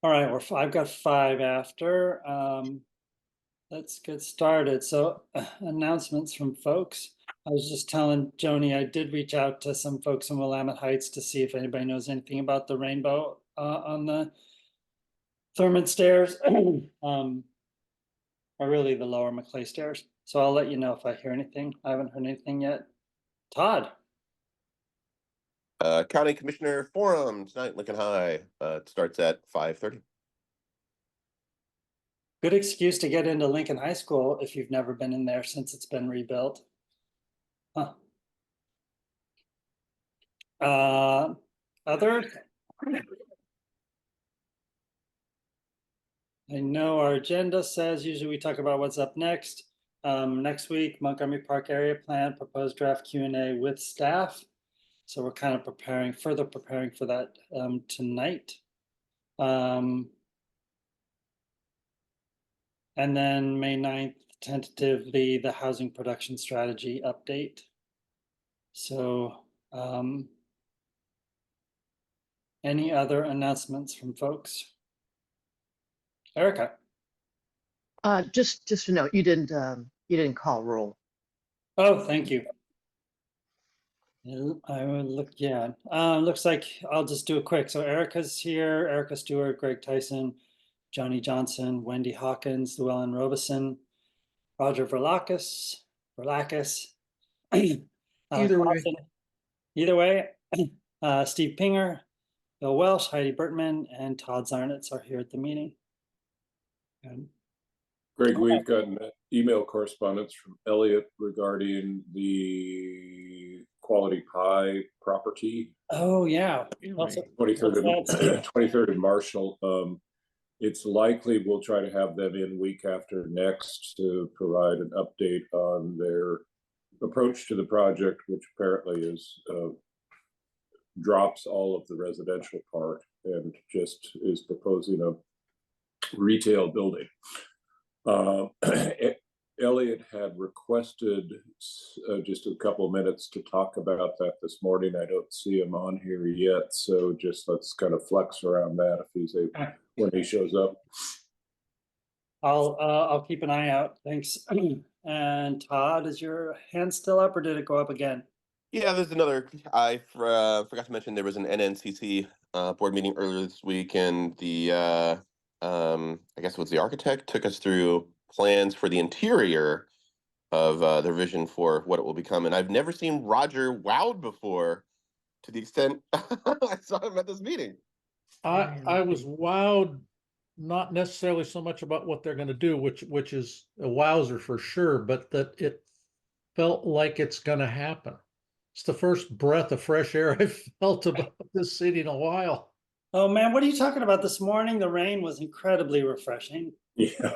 All right, I've got 5 after. Let's get started. So, announcements from folks. I was just telling Joni I did reach out to some folks in Willamette Heights to see if anybody knows anything about the rainbow on the Thurman stairs, or really the lower Maclay stairs. So I'll let you know if I hear anything. I haven't heard anything yet. Todd. County Commissioner Forum tonight, Lincoln High. It starts at 5:30. Good excuse to get into Lincoln High School if you've never been in there since it's been rebuilt. Huh. Other? I know our agenda says usually we talk about what's up next. Next week, Montgomery Park Area Plan, proposed draft Q&A with staff. So we're kind of further preparing for that tonight. And then May 9th, tentatively, the housing production strategy update. So any other announcements from folks? Erica. Just to note, you didn't call roll. Oh, thank you. I would look, yeah. Looks like I'll just do it quick. So Erica's here, Erica Stewart, Greg Tyson, Johnny Johnson, Wendy Hawkins, Llewellyn Robeson, Roger Verlakis. Either way, Steve Pinger, Bill Welsh, Heidi Bertman, and Todd Zarnitz are here at the meeting. Greg, we've gotten email correspondence from Elliot regarding the Quality Pie property. Oh, yeah. 23rd and Marshall. It's likely we'll try to have them in week after next to provide an update on their approach to the project, which apparently is drops all of the residential part and just is proposing a retail building. Elliot had requested just a couple of minutes to talk about that this morning. I don't see him on here yet, so just let's kind of flex around that if he's able when he shows up. I'll keep an eye out. Thanks. And Todd, is your hand still up or did it go up again? Yeah, there's another. I forgot to mention there was an NNCC board meeting earlier this week, and the I guess it was the architect took us through plans for the interior of their vision for what it will become. And I've never seen Roger wowed before to the extent I saw him at this meeting. I was wowed, not necessarily so much about what they're going to do, which is a wowzer for sure, but that it felt like it's going to happen. It's the first breath of fresh air I've felt about this city in a while. Oh man, what are you talking about this morning? The rain was incredibly refreshing. Yeah.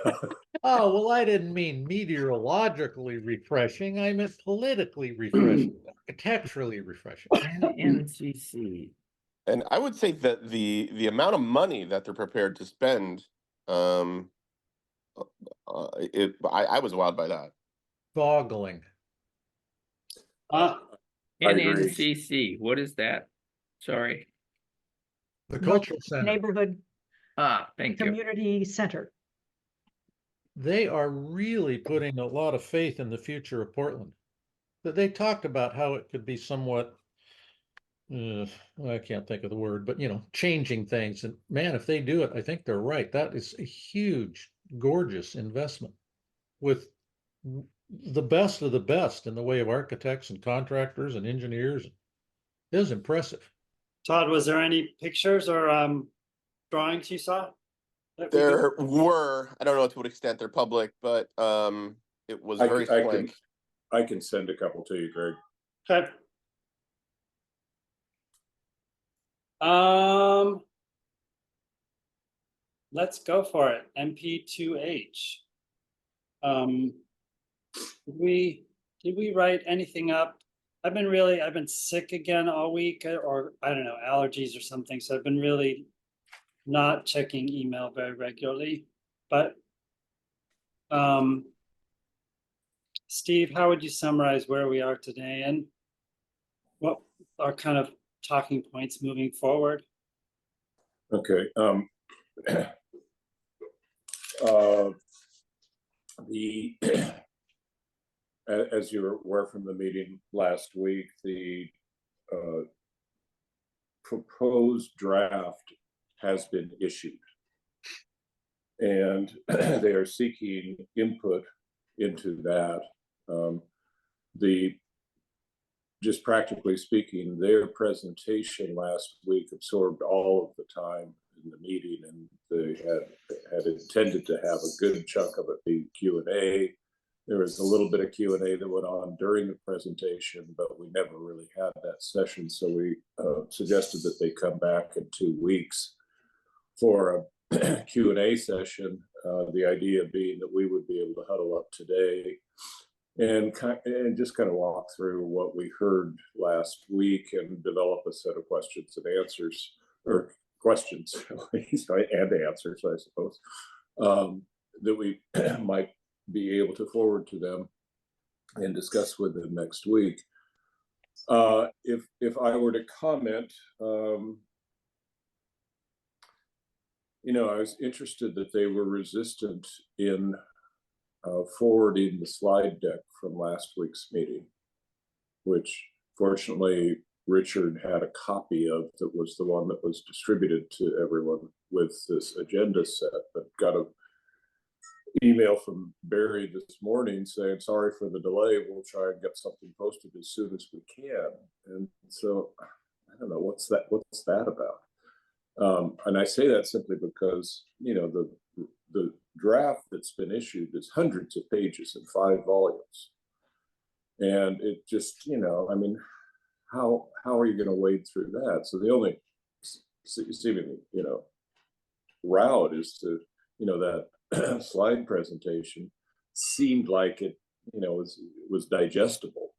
Oh, well, I didn't mean meteorologically refreshing. I meant politically refreshing, architecturally refreshing. NCC. And I would say that the amount of money that they're prepared to spend, I was wowed by that. Boggling. NNCC. What is that? Sorry. The cultural center. Neighborhood thank you. Community Center. They are really putting a lot of faith in the future of Portland. But they talked about how it could be somewhat, I can't think of the word, but changing things. And man, if they do it, I think they're right. That is a huge, gorgeous investment with the best of the best in the way of architects and contractors and engineers. It was impressive. Todd, was there any pictures or drawings you saw? There were. I don't know to what extent they're public, but it was very slick. I can send a couple to you, Greg. Okay. Let's go for it. MP2H. Did we write anything up? I've been sick again all week, or I don't know, allergies or something. So I've been really not checking email very regularly. But Steve, how would you summarize where we are today and what are kind of talking points moving forward? Okay. the as you're aware from the meeting last week, the proposed draft has been issued, and they are seeking input into that. Just practically speaking, their presentation last week absorbed all of the time in the meeting, and they had intended to have a good chunk of it be Q&A. There was a little bit of Q&A that went on during the presentation, but we never really had that session. So we suggested that they come back in 2 weeks for a Q&A session. The idea being that we would be able to huddle up today and just kind of walk through what we heard last week and develop a set of questions and answers, or questions and answers, I suppose, that we might be able to forward to them and discuss with them next week. If I were to comment, I was interested that they were resistant in forwarding the slide deck from last week's meeting, which fortunately Richard had a copy of, that was the one that was distributed to everyone with this agenda set, but got an email from Barry this morning saying, sorry for the delay, we'll try and get something posted as soon as we can. And so I don't know, what's that about? And I say that simply because, the draft that's been issued is hundreds of pages in 5 volumes. And it just, how are you going to wade through that? So the only seemingly, route is to, that slide presentation seemed like it, was digestible.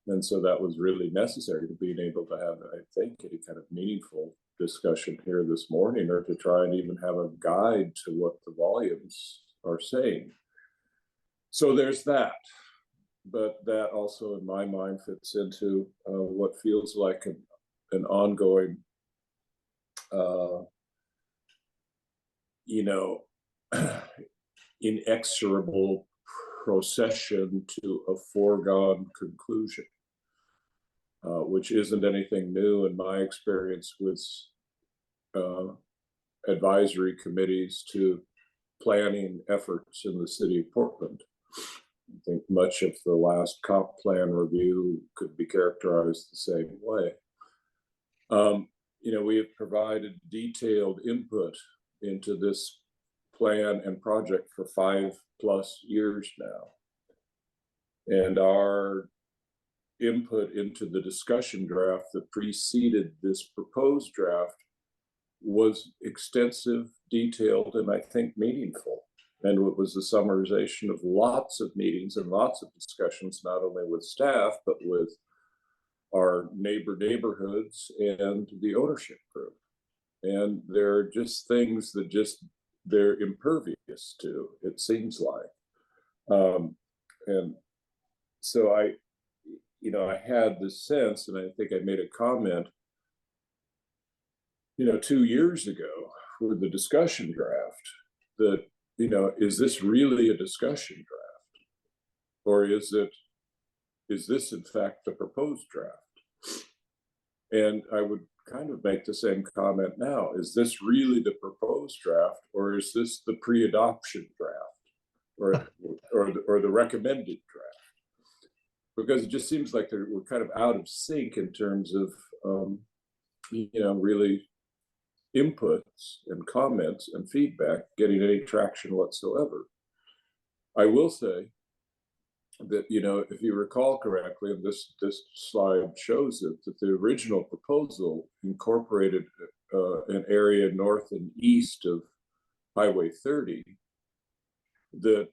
And so that was really necessary to being able to have, I think, any kind of meaningful discussion here this morning, or to try and even have a guide to what the volumes are saying. So there's that. But that also, in my mind, fits into what feels like an ongoing, inexorable procession to a foregone conclusion, which isn't anything new in my experience with advisory committees to planning efforts in the city of Portland. I think much of the last comp plan review could be characterized the same way. We have provided detailed input into this plan and project for 5+ years now. And our input into the discussion draft that preceded this proposed draft was extensive, detailed, and I think meaningful. And it was a summarization of lots of meetings and lots of discussions, not only with staff, but with our neighborhoods and the ownership group. And they're just things that they're impervious to, it seems like. And so I had this sense, and I think I made a comment, 2 years ago with the discussion draft, that, is this really a discussion draft? Or is this in fact the proposed draft? And I would kind of make the same comment now. Is this really the proposed draft, or is this the pre-adoption draft, or the recommended draft? Because it just seems like we're kind of out of sync in terms of, really inputs and comments and feedback getting any traction whatsoever. I will say that, if you recall correctly, and this slide shows it, that the original proposal incorporated an area north and east of Highway 30 that,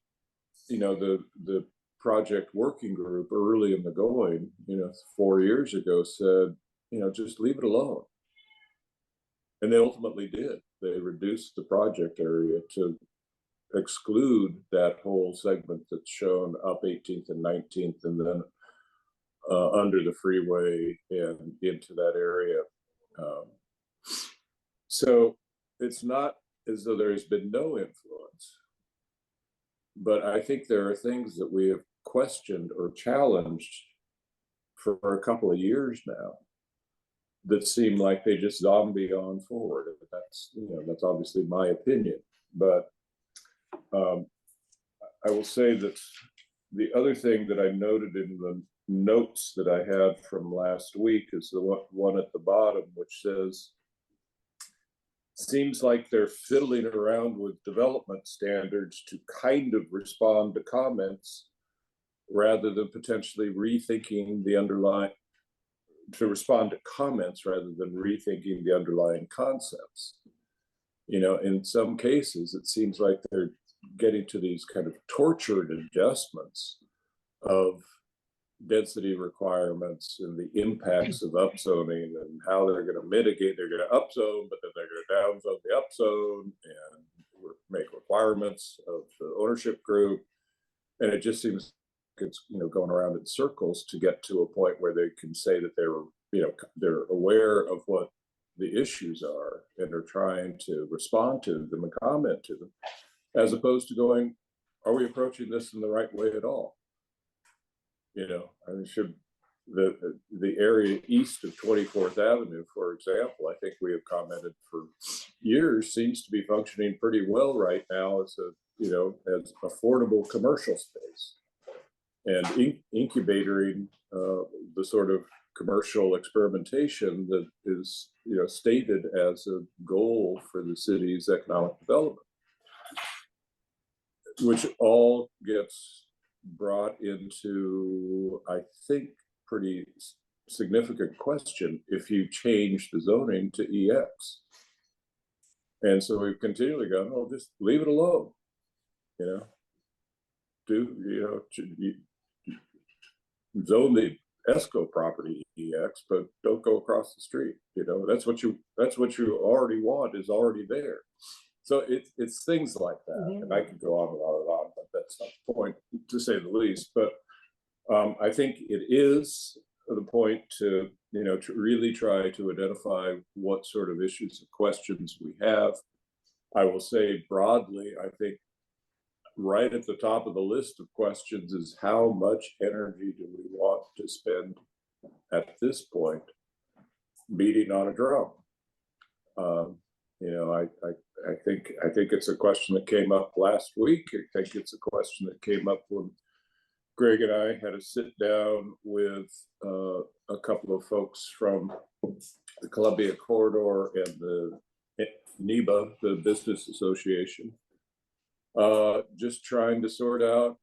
the project working group early in the going, 4 years ago said, just leave it alone. And they ultimately did. They reduced the project area to exclude that whole segment that's shown up 18th and 19th, and then under the freeway and into that area. So it's not as though there has been no influence. But I think there are things that we have questioned or challenged for a couple of years now that seem like they just zombie on forward. That's, you know, that's obviously my opinion. But I will say that the other thing that I noted in the notes that I had from last week is the one at the bottom, which says, seems like they're fiddling around with development standards to kind of respond to comments rather than potentially rethinking the underlying, to respond to comments rather than rethinking the underlying concepts. You know, in some cases, it seems like they're getting to these kind of tortured adjustments of density requirements and the impacts of upzoning and how they're going to mitigate. They're going to upzone, but then they're going to downzone the upzone and make requirements of the ownership group. And it just seems like it's, you know, going around in circles to get to a point where they can say that they're, you know, they're aware of what the issues are and are trying to respond to them and comment to them, as opposed to going, are we approaching this in the right way at all? You know, I mean, should the area east of 24th Avenue, for example, I think we have commented for years, seems to be functioning pretty well right now as a, you know, as affordable commercial space and incubating the sort of commercial experimentation that is, you know, stated as a goal for the city's economic development, which all gets brought into, I think, pretty significant question if you change the zoning to EX. And so we've continually gone, oh, just leave it alone, you know, zone the ESCO property EX, but don't go across the street. You know, that's what you already want is already there. So it's things like that, and I could go on and on and on, but that's not the point, to say the least. But I think it is the point to, you know, to really try to identify what sort of issues and questions we have. I will say broadly, I think right at the top of the list of questions is how much energy do we want to spend at this point beating on a drum? You know, I think it's a question that came up last week. I think it's a question that came up when Greg and I had a sit down with a couple of folks from the Columbia Corridor and the NEBA, the Business Association, just trying to sort out,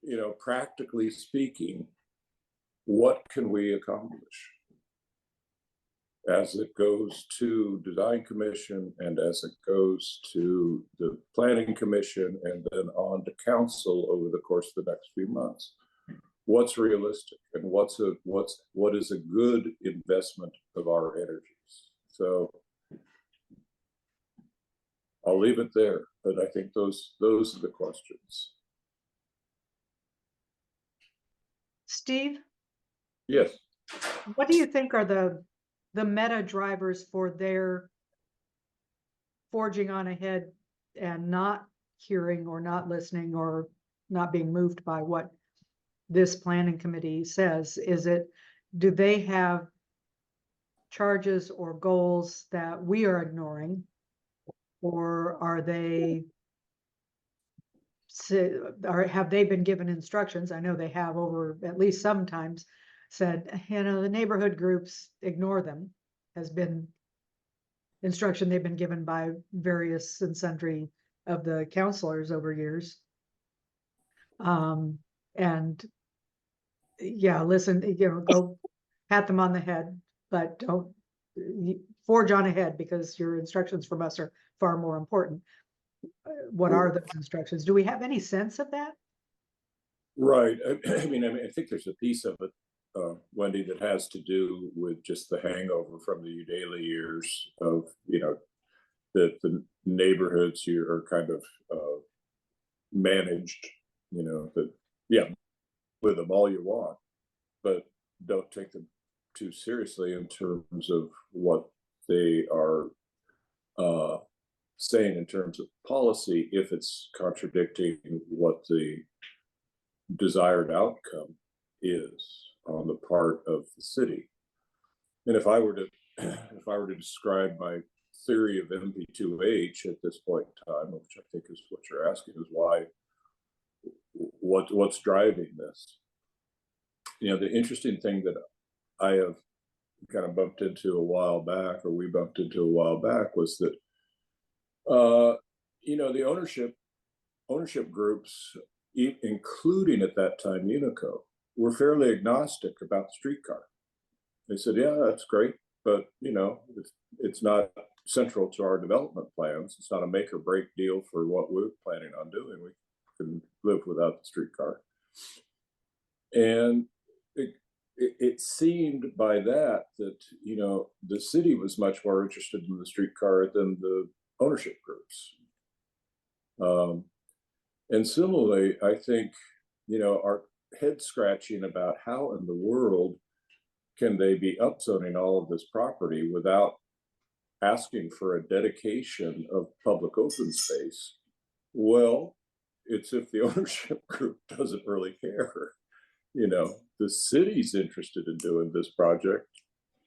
you know, practically speaking, what can we accomplish as it goes to Design Commission and as it goes to the Planning Commission and then on to Council over the course of the next few months. What's realistic and what is a good investment of our energies? So I'll leave it there, but I think those are the questions. Steve, Yes. what do you think are the meta drivers for their forging on ahead and not hearing or not listening or not being moved by what this planning committee says? Do they have charges or goals that we are ignoring, or have they been given instructions? I know they have over at least sometimes said, you know, the neighborhood groups, ignore them, has been instruction they've been given by various and sundry of the counselors over years. And yeah, listen, you know, go pat them on the head, but don't forge on ahead because your instructions from us are far more important. What are those instructions? Do we have any sense of that? Right. I mean, I think there's a piece of it, Wendy, that has to do with just the hangover from the Udala years of, you know, the neighborhoods here are kind of managed, you know, that, yeah, with them all you want, but don't take them too seriously in terms of what they are saying in terms of policy if it's contradicting what the desired outcome is on the part of the city. And if I were to describe my theory of MP2H at this point in time, which I think is what you're asking, is what's driving this? You know, the interesting thing that I have kind of bumped into a while back, or we bumped into a while back, was that you know, the ownership groups, including at that time Unico, were fairly agnostic about the streetcar. They said, yeah, that's great, but you know, it's not central to our development plans. It's not a make or break deal for what we're planning on doing. We can live without the streetcar. And it seemed by that, you know, the city was much more interested in the streetcar than the ownership groups. And similarly, I think, you know, our head scratching about how in the world can they be upzoning all of this property without asking for a dedication of public open space. Well, it's if the ownership group doesn't really care. You know, the city's interested in doing this project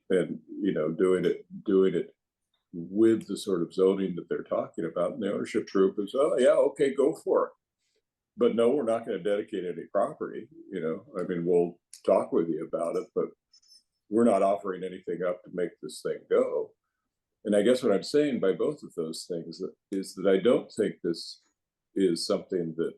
and, you know, doing it with the sort of zoning that they're talking about. And the ownership group is, oh yeah, okay, go for it. But no, we're not going to dedicate any property. You know, I mean, we'll talk with you about it, but we're not offering anything up to make this thing go. And I guess what I'm saying by both of those things is that I don't think this is something that,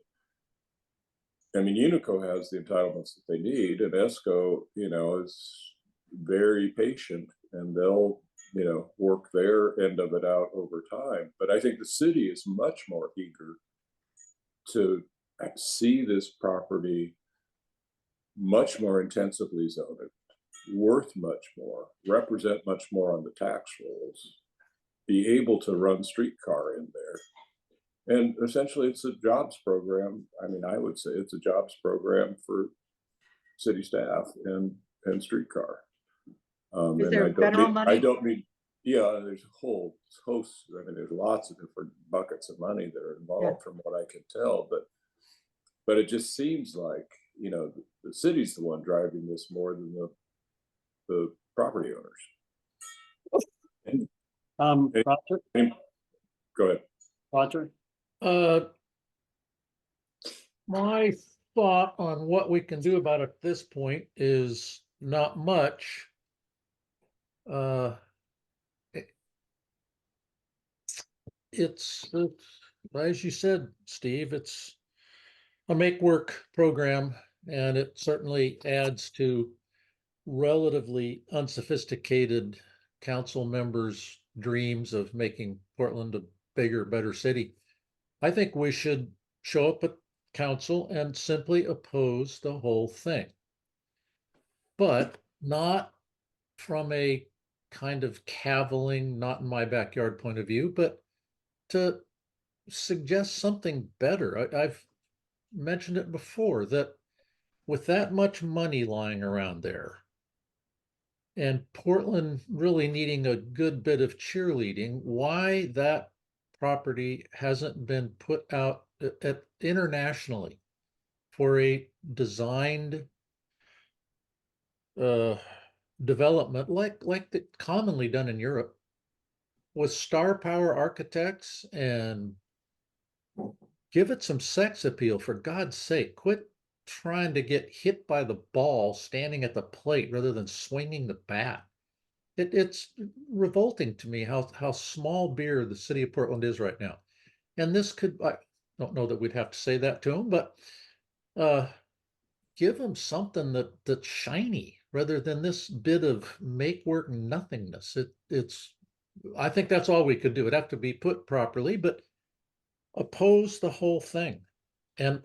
I mean, Unico has the entitlements that they need, and ESCO, you know, is very patient, and they'll, you know, work their end of it out over time. But I think the city is much more eager to see this property much more intensively zoned, worth much more, represent much more on the tax rolls, be able to run streetcar in there. And essentially it's a jobs program. I mean, I would say it's a jobs program for city staff and streetcar. Is and there federal money? I don't mean, yeah, there's a whole host, I mean, there's lots of different buckets of money that are involved from what I can tell, but it just seems like, you know, the city's the one driving this more than the property owners. Roger, Go ahead. Roger. My thought on what we can do about it at this point is not much. It's as you said, Steve, it's a make work program, and it certainly adds to relatively unsophisticated council members' dreams of making Portland a bigger, better city. I think we should show up at council and simply oppose the whole thing, but not from a kind of caviling, not in my backyard point of view, but to suggest something better. I've mentioned it before that with that much money lying around there and Portland really needing a good bit of cheerleading, why that property hasn't been put out internationally for a designed development like commonly done in Europe with star power architects, and give it some sex appeal, for God's sake. Quit trying to get hit by the ball standing at the plate rather than swinging the bat. It's revolting to me how small beer the city of Portland is right now. And this could, I don't know that we'd have to say that to them, but give them something that's shiny rather than this bit of make work nothingness. I think that's all we could do. It'd have to be put properly, but oppose the whole thing and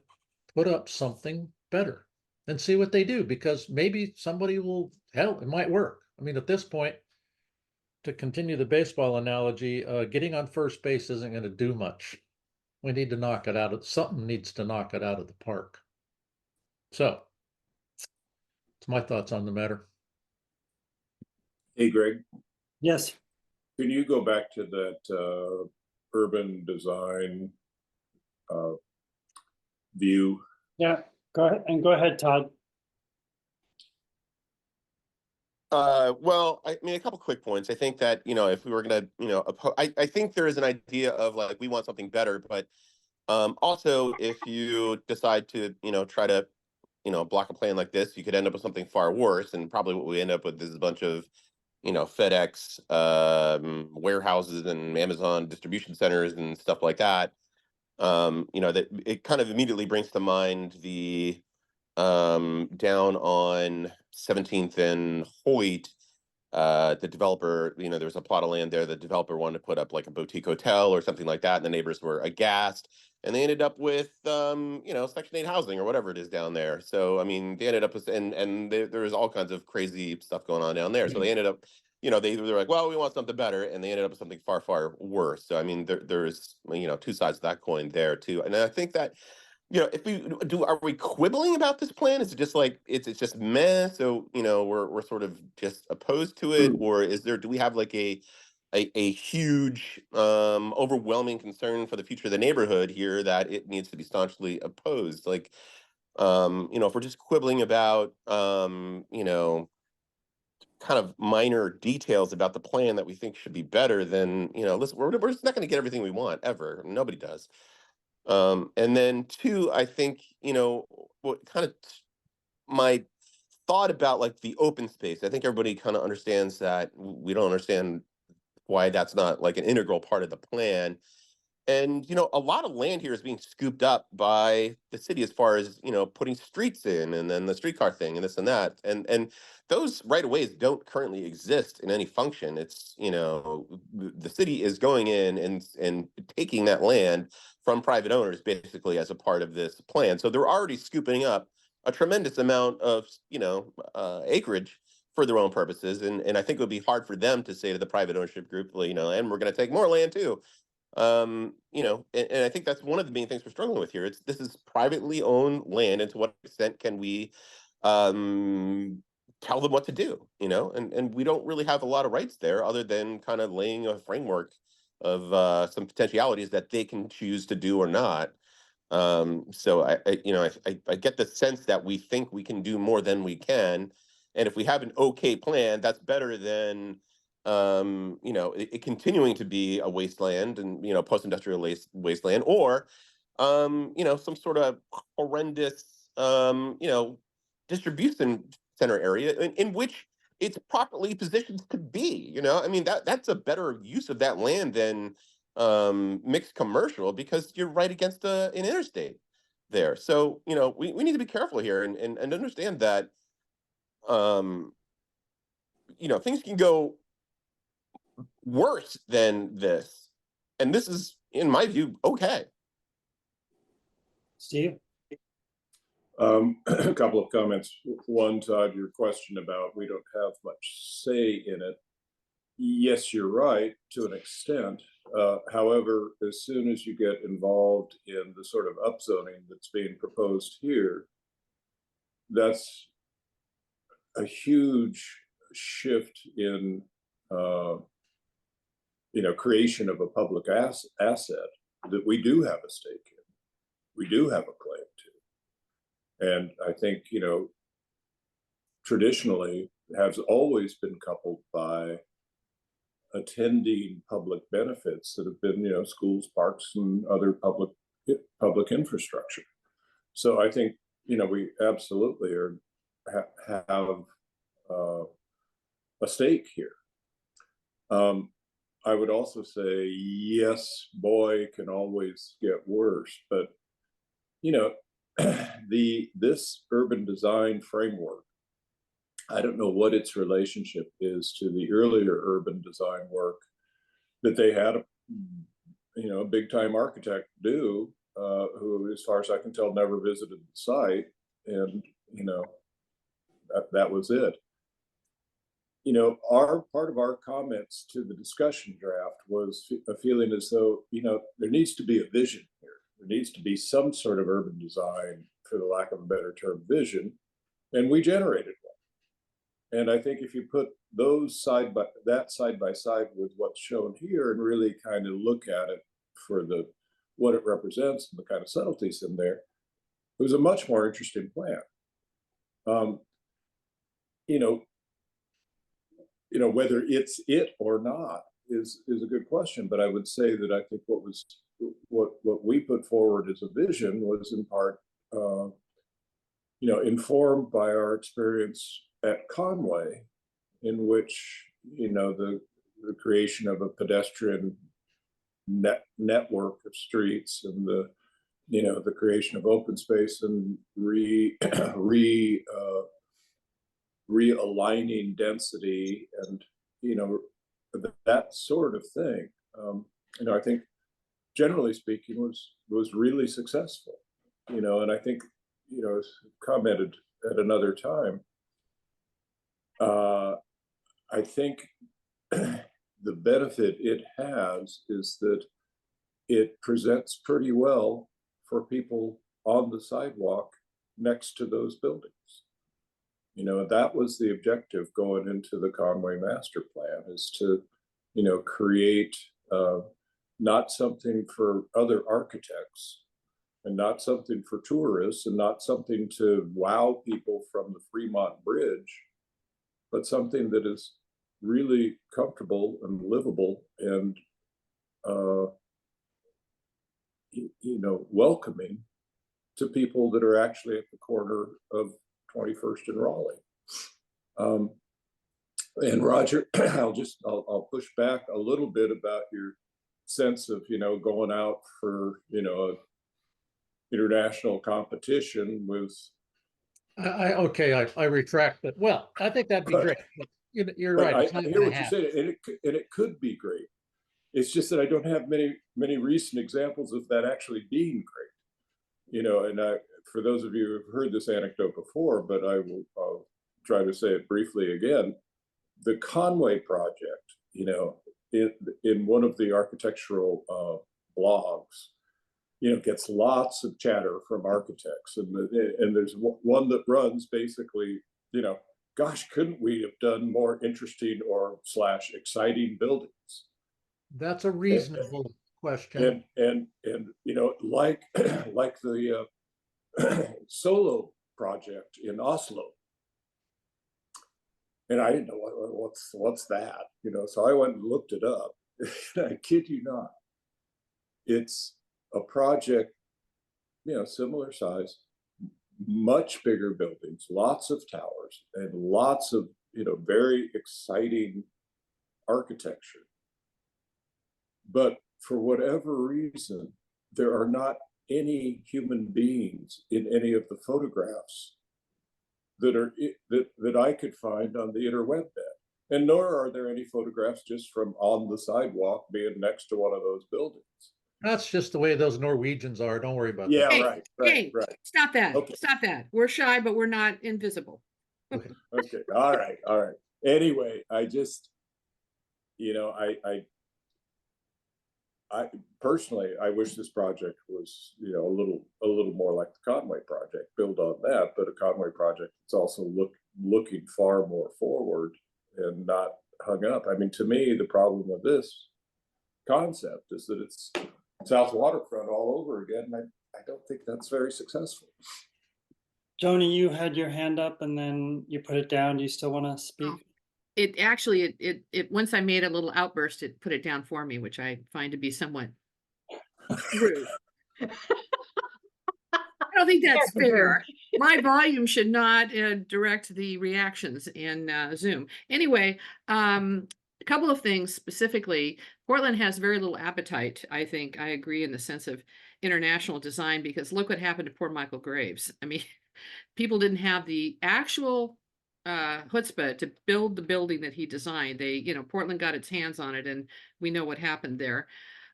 put up something better and see what they do, because maybe somebody will, hell, it might work. I mean, at this point, to continue the baseball analogy, getting on first base isn't going to do much. We need to knock it out. Something needs to knock it out of the park. So, it's my thoughts on the matter. Hey, Greg, Yes. can you go back to that urban design view? Yeah, go ahead, Todd. Well, I mean, a couple quick points. I think that, if we were gonna, I think there is an idea of like, we want something better, but also if you decide to, try to, block a plan like this, you could end up with something far worse. And probably what we end up with is a bunch of, FedEx warehouses and Amazon distribution centers and stuff like that. That it kind of immediately brings to mind the down on 17th and Hoyt, the developer, there was a plot of land there. The developer wanted to put up like a boutique hotel or something like that, and the neighbors were aghast, and they ended up with, Section 8 housing or whatever it is down there. So, I mean, they ended up with, and there was all kinds of crazy stuff going on down there. So they ended up, they were like, well, we want something better, and they ended up with something far, far worse. So, I mean, there's, two sides of that coin there too. And I think that, if we do, are we quibbling about this plan? Is it just like it's just meh? So we're sort of just opposed to it, or do we have like a huge, overwhelming concern for the future of the neighborhood here that it needs to be staunchly opposed? Like, if we're just quibbling about, kind of minor details about the plan that we think should be better, then listen, we're just not going to get everything we want ever. Nobody does. And then two, I think, what kind of my thought about like the open space, I think everybody kind of understands that we don't understand why that's not like an integral part of the plan. And, a lot of land here is being scooped up by the city as far as, putting streets in, and then the streetcar thing and this and that. And those right of ways don't currently exist in any function. It's, the city is going in and taking that land from private owners basically as a part of this plan. So they're already scooping up a tremendous amount of, acreage for their own purposes. And I think it would be hard for them to say to the private ownership group, well, and we're going to take more land too. And I think that's one of the main things we're struggling with here. This is privately owned land, and to what extent can we tell them what to do, and we don't really have a lot of rights there other than kind of laying a framework of some potentialities that they can choose to do or not. So I get the sense that we think we can do more than we can, and if we have an okay plan, that's better than it continuing to be a wasteland and, post-industrial wasteland, or, some sort of horrendous, distribution center area in which it's properly positioned to be, I mean, that's a better use of that land than, mixed commercial, because you're right against an interstate there. So, we need to be careful here and understand that, things can go worse than this. And this is, in my view, okay. Steve? A couple of comments. One, Todd, your question about we don't have much say in it. Yes, you're right to an extent. However, as soon as you get involved in the sort of upzoning that's being proposed here, that's a huge shift in creation of a public asset that we do have a stake in, we do have a claim to. And I think, traditionally has always been coupled by attending public benefits that have been, schools, parks, and other public infrastructure. So I think, we absolutely have a stake here. I would also say, yes, boy, can always get worse, but this urban design framework, I don't know what its relationship is to the earlier urban design work that they had a big time architect do, who, as far as I can tell, never visited the site, and that was it. Our part of our comments to the discussion draft was a feeling as though, there needs to be a vision here. There needs to be some sort of urban design, for the lack of a better term, vision, and we generated one. And I think if you put those side by side with what's shown here and really kind of look at it for what it represents and the kind of subtleties in there, it was a much more interesting plan. Whether it's it or not is a good question, but I would say that I think what we put forward as a vision was in part, informed by our experience at Conway, in which the creation of a pedestrian network of streets and the creation of open space and realigning density and that sort of thing. I think generally speaking was really successful. And I think as commented at another time, I think the benefit it has is that it presents pretty well for people on the sidewalk next to those buildings. That was the objective going into the Conway master plan, is to, create not something for other architects and not something for tourists and not something to wow people from the Fremont Bridge, but something that is really comfortable and livable and welcoming to people that are actually at the corner of 21st and Raleigh. And Roger, I'll push back a little bit about your sense of going out for international competition with. I retract that. Well, I think that'd be great. But you're right. I hear what you're saying, and it could be great. It's just that I don't have many recent examples of that actually being great. And for those of you who've heard this anecdote before, but I'll try to say it briefly again. The Conway project, in one of the architectural blogs, gets lots of chatter from architects, and there's one that runs basically, gosh, couldn't we have done more interesting or / exciting buildings? That's a reasonable question. And like the Solo project in Oslo. And I didn't know what's that, so I went and looked it up. I kid you not. It's a project, similar size, much bigger buildings, lots of towers, and lots of, very exciting architecture. But for whatever reason, there are not any human beings in any of the photographs that I could find on the interweb bed. And nor are there any photographs just from on the sidewalk being next to one of those buildings. That's just the way those Norwegians are. Don't worry about Yeah, that. right. Stop that. Okay. Stop that. We're shy, but we're not invisible. Okay. All right. Anyway, I just, I personally, I wish this project was, a little more like the Conway project, build on that, but a Conway project that's also looking far more forward and not hung up. I mean, to me, the problem with this concept is that it's South Waterfront all over again. And I don't think that's very successful. Joni, you had your hand up and then you put it down. Do you still want to speak? It actually, once I made a little outburst, it put it down for me, which I find to be somewhat rude. I don't think that's fair. My volume should not direct the reactions in Zoom. Anyway, a couple of things specifically. Portland has very little appetite, I think. I agree in the sense of international design, because look what happened to poor Michael Graves. I mean, people didn't have the actual chutzpah to build the building that he designed. Portland got its hands on it, and we know what happened there.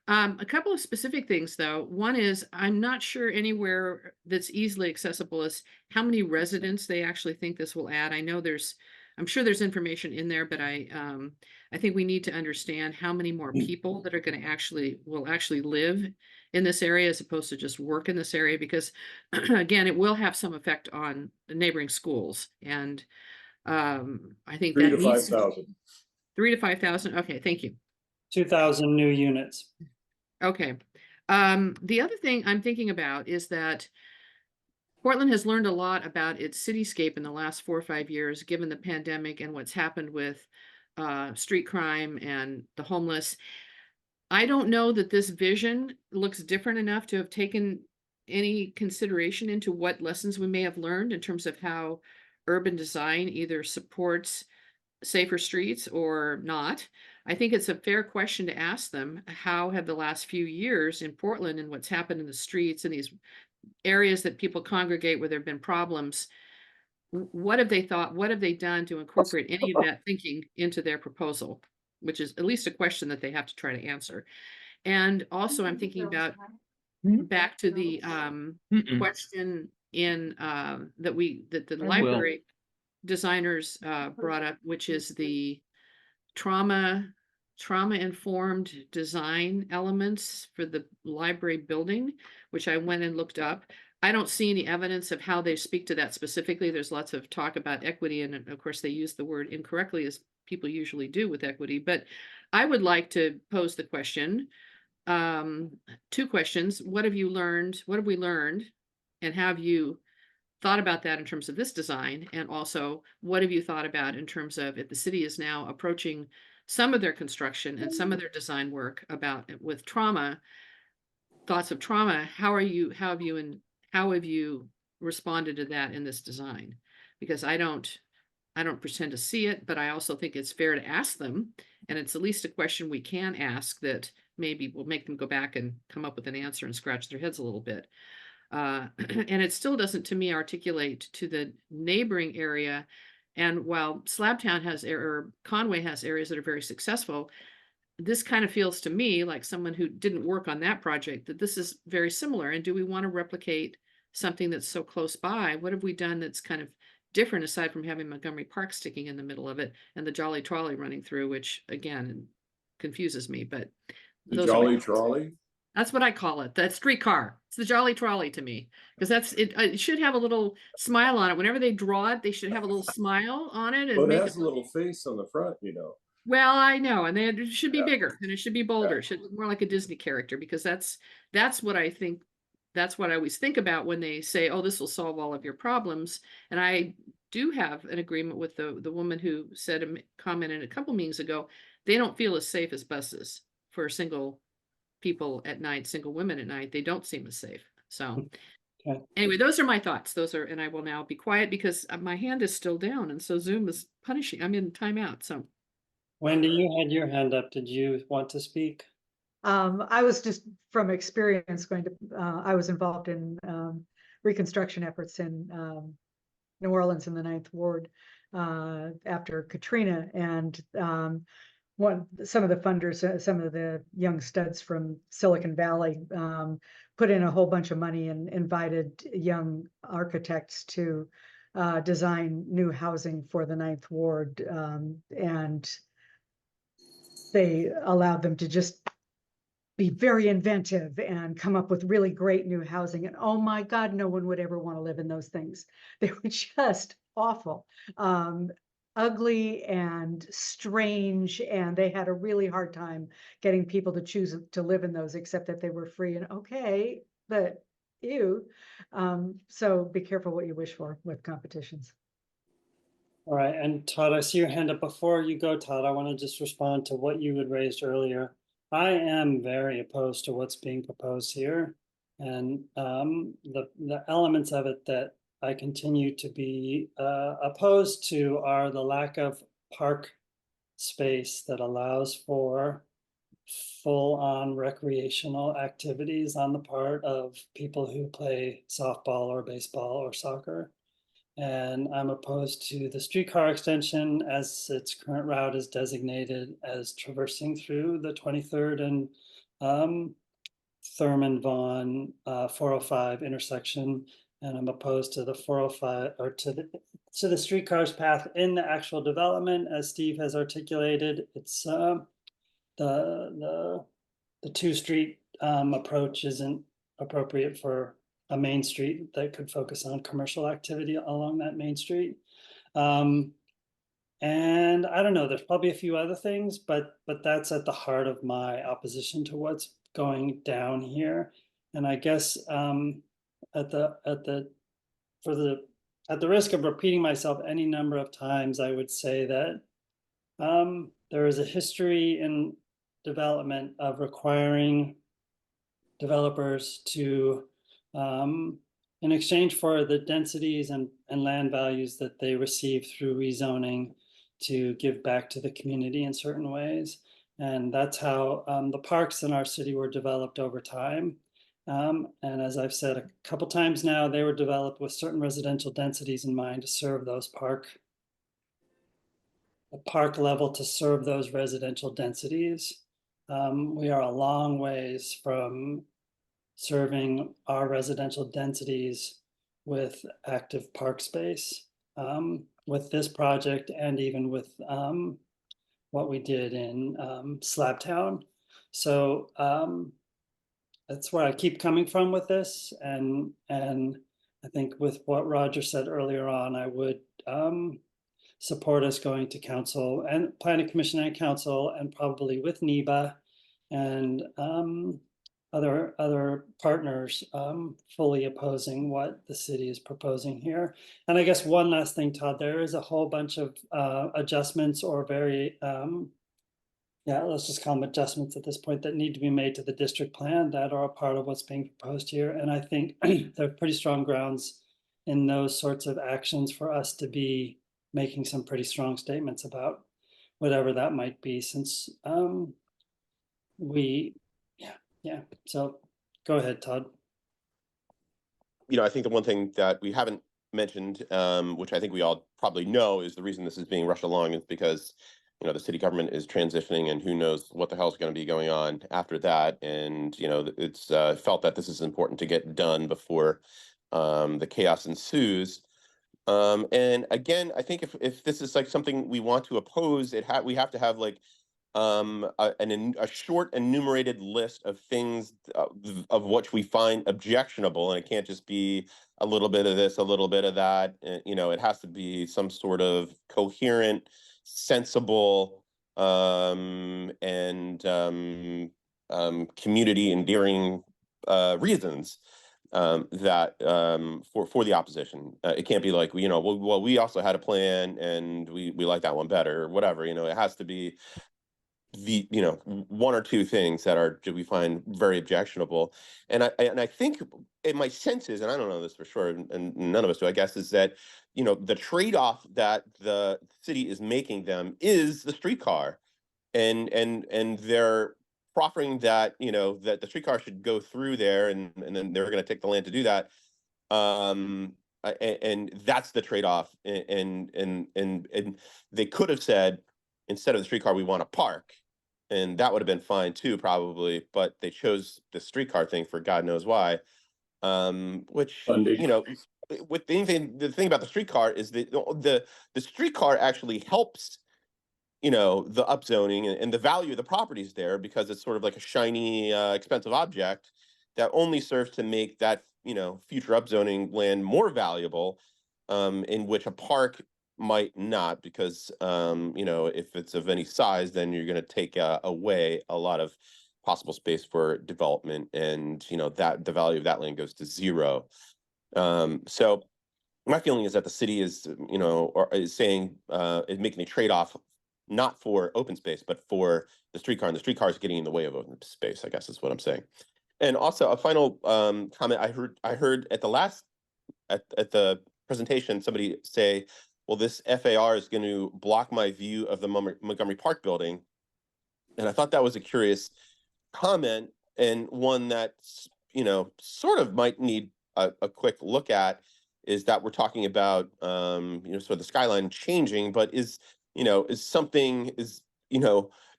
A couple of specific things, though. One is, I'm not sure anywhere that's easily accessible as how many residents they actually think this will add. I'm sure there's information in there, but I think we need to understand how many more people that are going to will actually live in this area as opposed to just work in this area, because again, it will have some effect on the neighboring schools. And I think 3,000 to 5,000. 3,000 to 5,000. Okay, thank you. 2,000 new units. Okay. The other thing I'm thinking about is that Portland has learned a lot about its cityscape in the last 4 or 5 years, given the pandemic and what's happened with street crime and the homeless. I don't know that this vision looks different enough to have taken any consideration into what lessons we may have learned in terms of how urban design either supports safer streets or not. I think it's a fair question to ask them. How have the last few years in Portland and what's happened in the streets and these areas that people congregate where there have been problems, what have they thought? What have they done to incorporate any of that thinking into their proposal? Which is at least a question that they have to try to answer. And also, I'm thinking about back to the Mm-mm. question in that the I will. library designers brought up, which is the trauma informed design elements for the library building, which I went and looked up. I don't see any evidence of how they speak to that specifically. There's lots of talk about equity, and of course they use the word incorrectly, as people usually do with equity. But I would like to pose the question, 2 questions. What have you learned? What have we learned? And have you thought about that in terms of this design? And also, what have you thought about in terms of if the city is now approaching some of their construction and some of their design work about with trauma, thoughts of trauma, how have you responded to that in this design? Because I don't pretend to see it, but I also think it's fair to ask them. And it's at least a question we can ask that maybe will make them go back and come up with an answer and scratch their heads a little bit. And it still doesn't, to me, articulate to the neighboring area. And while Slabtown has, or Conway has areas that are very successful, this kind of feels to me like someone who didn't work on that project, that this is very similar. And do we want to replicate something that's so close by? What have we done that's kind of different, aside from having Montgomery Park sticking in the middle of it and the Jolly Trolley running through, which again confuses me, but The those are Jolly Trolley? that's what I call it. That streetcar. It's the Jolly Trolley to me, because that's it. It should have a little smile on it. Whenever they draw it, they should have a little smile on it and Well, it make has it. a little face on the front, you know. Well, I know, and it should be Yeah. bigger and it should be bolder. Yeah. It should look more like a Disney character, because that's what I think. That's what I always think about when they say, "Oh, this will solve all of your problems." And I do have an agreement with the woman who said commented a couple meetings ago. They don't feel as safe as buses for single people at night, single women at night. They don't seem as safe. So Okay. anyway, those are my thoughts. And I will now be quiet because my hand is still down. And so Zoom is punishing. I'm in timeout. So Wendy, you had your hand up. Did you want to speak? I was just from experience I was involved in reconstruction efforts in New Orleans in the 9th Ward after Katrina. And some of the funders, some of the young studs from Silicon Valley put in a whole bunch of money and invited young architects to design new housing for the 9th Ward. And they allowed them to just be very inventive and come up with really great new housing. And oh my God, no one would ever want to live in those things. They were just awful, ugly and strange. And they had a really hard time getting people to choose to live in those, except that they were free and okay, but ew. So be careful what you wish for with competitions. All right, and Todd, I see your hand up. Before you go, Todd, I want to just respond to what you had raised earlier. I am very opposed to what's being proposed here. And the elements of it that I continue to be opposed to are the lack of park space that allows for full-on recreational activities on the part of people who play softball or baseball or soccer. And I'm opposed to the streetcar extension as its current route is designated as traversing through the 23rd and Thurman Vaughan 405 intersection. And I'm opposed to the 405 or to the streetcars path in the actual development, as Steve has articulated. It's the two-street approach isn't appropriate for a main street that could focus on commercial activity along that main street. And I don't know, there's probably a few other things, but that's at the heart of my opposition to what's going down here. And I guess at the risk of repeating myself any number of times, I would say that there is a history in development of requiring developers to, in exchange for the densities and land values that they receive through rezoning, to give back to the community in certain ways. And that's how the parks in our city were developed over time. And as I've said a couple times now, they were developed with certain residential densities in mind to serve those park level, to serve those residential densities. We are a long ways from serving our residential densities with active park space, with this project, and even with what we did in Slabtown. So that's where I keep coming from with this, and I think with what Roger said earlier on, I would support us going to council and planning commission and council, and probably with NEBA and other partners fully opposing what the city is proposing here. And I guess one last thing, Todd, there is a whole bunch of adjustments, or very let's just call them adjustments at this point, that need to be made to the district plan that are a part of what's being proposed here. And I think there are pretty strong grounds in those sorts of actions for us to be making some pretty strong statements about whatever that might be, since so go ahead, Todd. I think the one thing that we haven't mentioned, which I think we all probably know, is the reason this is being rushed along is because the city government is transitioning, and who knows what the hell is going to be going on after that. And it's felt that this is important to get done before the chaos ensues. And again, I think if this is like something we want to oppose, we have to have like a short enumerated list of things of which we find objectionable, and it can't just be a little bit of this, a little bit of that. It has to be some sort of coherent, sensible, and community endearing reasons that for the opposition. It can't be like, well, we also had a plan and we like that one better, or whatever. It has to be the one or two things that we find very objectionable. And I think my sense is, and I don't know this for sure, and none of us do, I guess, is that the trade-off that the city is making them is the streetcar, and they're proffering that that the streetcar should go through there, and then they're going to take the land to do that. And that's the trade-off. And they could have said, instead of the streetcar, we want a park, and that would have been fine too, probably. But they chose the streetcar thing for God knows why. Which with the thing about the streetcar is that the streetcar actually helps the upzoning and the value of the properties there, because it's sort of like a shiny, expensive object that only serves to make that future upzoning land more valuable, in which a park might not, because if it's of any size, then you're going to take away a lot of possible space for development, and that the value of that land goes to zero. So my feeling is that the city is is saying is making a trade-off, not for open space, but for the streetcar, and the streetcar is getting in the way of open space, I guess is what I'm saying. And also a final comment I heard at the last at the presentation, somebody say, well, this FAR is going to block my view of the Montgomery Park building. And I thought that was a curious comment, and one that sort of might need a quick look at, is that we're talking about sort of the skyline changing, but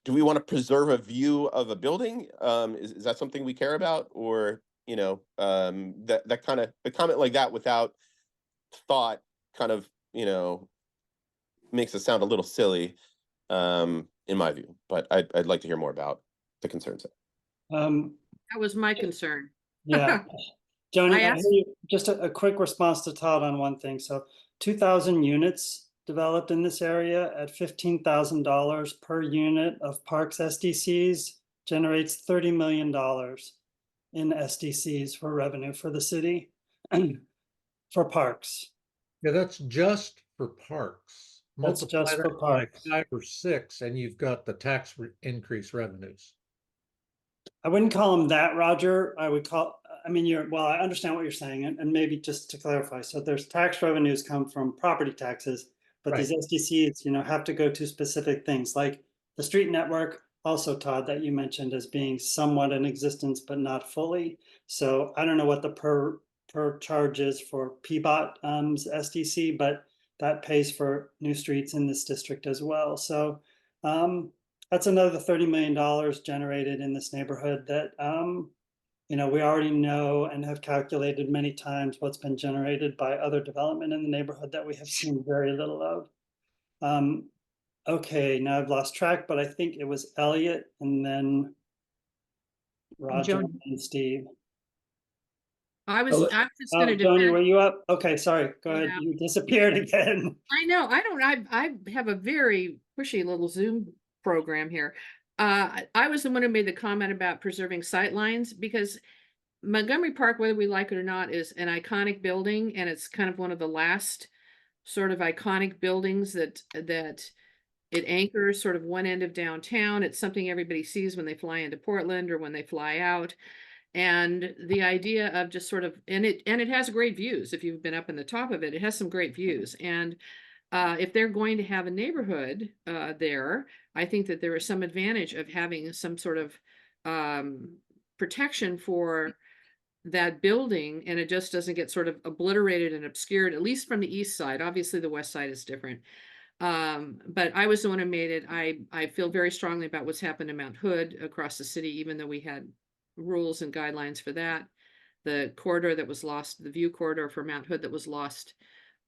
do we want to preserve a view of a building? Is that something we care about? Or that kind of a comment like that without thought kind of makes it sound a little silly, in my view. But I'd like to hear more about the concerns. That was my concern. Yeah. Joni, I asked- just a quick response to Todd on one thing. So 2,000 units developed in this area at $15,000 per unit of parks SDCs generates $30 million in SDCs for revenue for the city for parks. Yeah, that's just for parks. That's Multiply just that for by parks. 5 or 6, and you've got the increase revenues. I wouldn't call them that, Roger. I would call, I mean, well, I understand what you're saying, and maybe just to clarify. So there's tax revenues come from property taxes, but these SDCs, have to go to specific things like the street network, also Todd, that you mentioned as being somewhat in existence, but not fully. So I don't know what the per charge is for PBOT SDC, but that pays for new streets in this district as well. So that's another $30 million generated in this neighborhood that, we already know and have calculated many times what's been generated by other development in the neighborhood that we have seen very little of. Okay, now I've lost track, but I think it was Elliot and then Roger Joni. and Steve. I was just Oh, going to Joni, defend. were you up? Okay, sorry. Go ahead. Yeah. You disappeared again. I know. I have a very pushy little Zoom program here. I was the one who made the comment about preserving sight lines because Montgomery Park, whether we like it or not, is an iconic building, and it's kind of one of the last sort of iconic buildings that it anchors sort of one end of downtown. It's something everybody sees when they fly into Portland or when they fly out. And the idea of just sort of, and it has great views. If you've been up in the top of it, it has some great views. And if they're going to have a neighborhood there, I think that there is some advantage of having some sort of protection for that building, and it just doesn't get sort of obliterated and obscured, at least from the east side. Obviously, the west side is different. But I was the one who made it. I feel very strongly about what's happened in Mount Hood across the city, even though we had rules and guidelines for that. The corridor that was lost, the view corridor for Mount Hood that was lost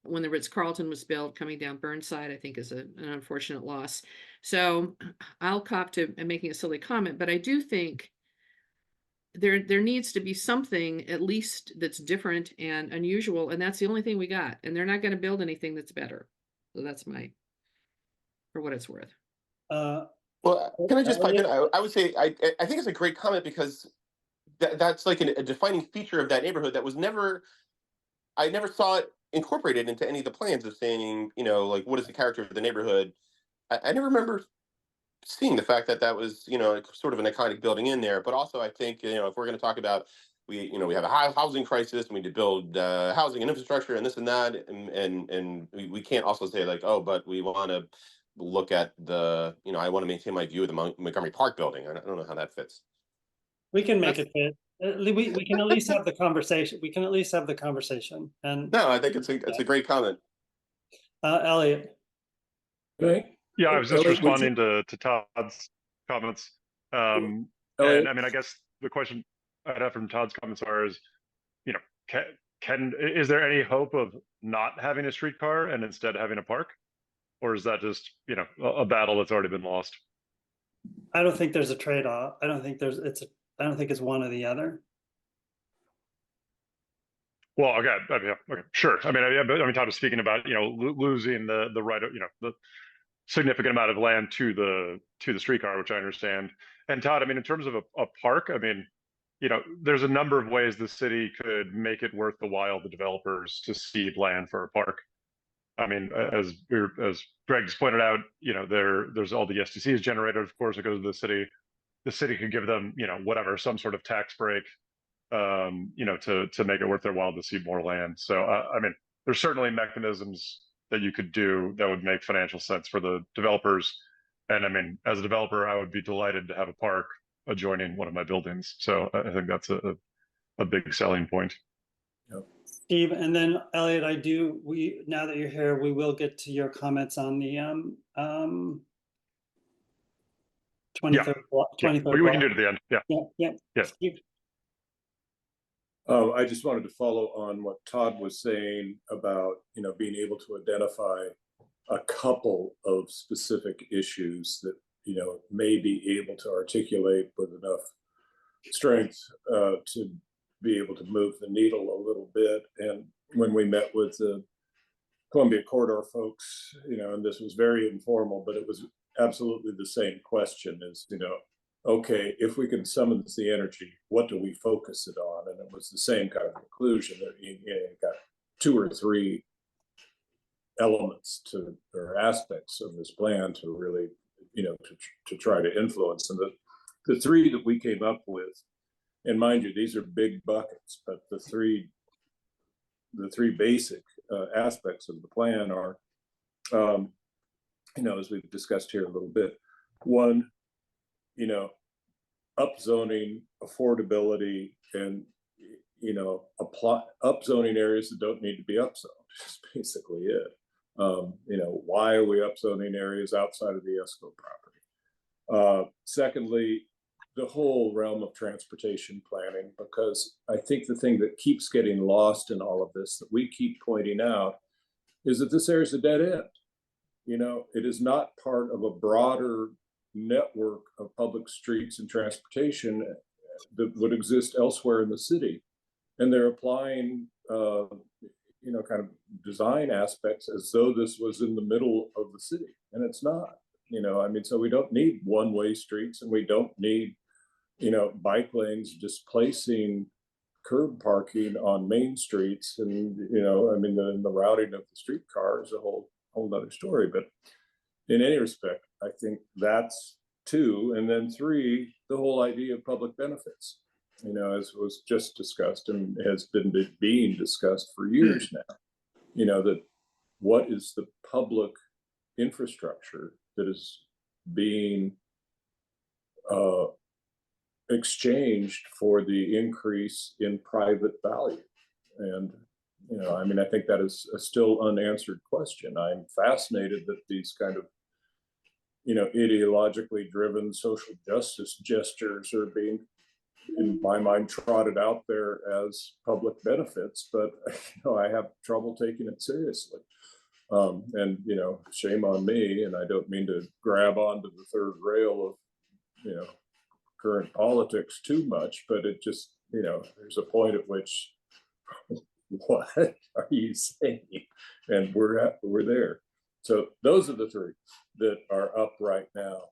when the Ritz-Carlton was built coming down Burnside, I think is an unfortunate loss. So I'll cop to making a silly comment, but I do think there needs to be something at least that's different and unusual, and that's the only thing we got. And they're not going to build anything that's better. So that's for what it's worth. Well, can I just pipe in? I would say I think it's a great comment because that's like a defining feature of that neighborhood that was I never saw it incorporated into any of the plans of saying, like what is the character of the neighborhood. I never remember seeing the fact that was, sort of an iconic building in there. But also, I think, if we're going to talk about we have a high housing crisis, and we need to build housing and infrastructure and this and that, and we can't also say like, oh, but we want to look at I want to maintain my view of the Montgomery Park building. I don't know how that fits. We can make it fit. We can at least have the conversation. We can at least have the conversation. And no, I think it's a great comment. Elliot. Okay. Yeah, I was just Elliot, responding to Todd's comments. And I mean, I guess the question I'd have from Todd's comments is, is there any hope of not having a streetcar and instead having a park? Or is that just, a battle that's already been lost? I don't think there's a trade-off. I don't think it's one or the other. Well, okay, sure. I mean, Todd was speaking about, losing the right of, the significant amount of land to the streetcar, which I understand. And Todd, I mean, in terms of a park, I mean, there's a number of ways the city could make it worth the while the developers to cede land for a park. I mean, as Greg's pointed out, there's all the SDCs generated, of course, it goes to the city. The city could give them, whatever, some sort of tax break, to make it worth their while to cede more land. So, I mean, there's certainly mechanisms that you could do that would make financial sense for the developers. And I mean, as a developer, I would be delighted to have a park adjoining one of my buildings. So I think that's a big selling point. Yep. Steve, and then Elliot, now that you're here, we will get to your comments on the 23rd block. We can do it at the end. Yeah. Steve? I just wanted to follow on what Todd was saying about, being able to identify a couple of specific issues that, may be able to articulate with enough strength to be able to move the needle a little bit. And when we met with the Columbia Corridor folks, and this was very informal, but it was absolutely the same question is, okay, if we can summons the energy, what do we focus it on? And it was the same kind of conclusion that you got 2 or 3 elements to or aspects of this plan to really, to try to influence. And the 3 that we came up with, and mind you, these are big buckets, but the three basic aspects of the plan are, as we've discussed here a little bit. One, upzoning, affordability, and apply upzoning areas that don't need to be upzoned. Is basically it. Why are we upzoning areas outside of the ESCO property? Secondly, the whole realm of transportation planning, because I think the thing that keeps getting lost in all of this that we keep pointing out is that this area is a dead end. It is not part of a broader network of public streets and transportation that would exist elsewhere in the city. And they're applying, kind of design aspects as though this was in the middle of the city, and it's not. So we don't need one-way streets, and we don't need, bike lanes displacing curb parking on main streets. And, the routing of the streetcar is a whole other story. But in any respect, I think that's 2. And then 3, the whole idea of public benefits, as was just discussed and has been being discussed for years now, that what is the public infrastructure that is being exchanged for the increase in private value. And, I think that is a still unanswered question. I'm fascinated that these kind of, ideologically driven social justice gestures are being, in my mind, trotted out there as public benefits, but I have trouble taking it seriously. And shame on me, and I don't mean to grab onto the third rail of current politics too much, but it just there's a point at which what are you saying? And we're there. So those are the 3 that are up right now.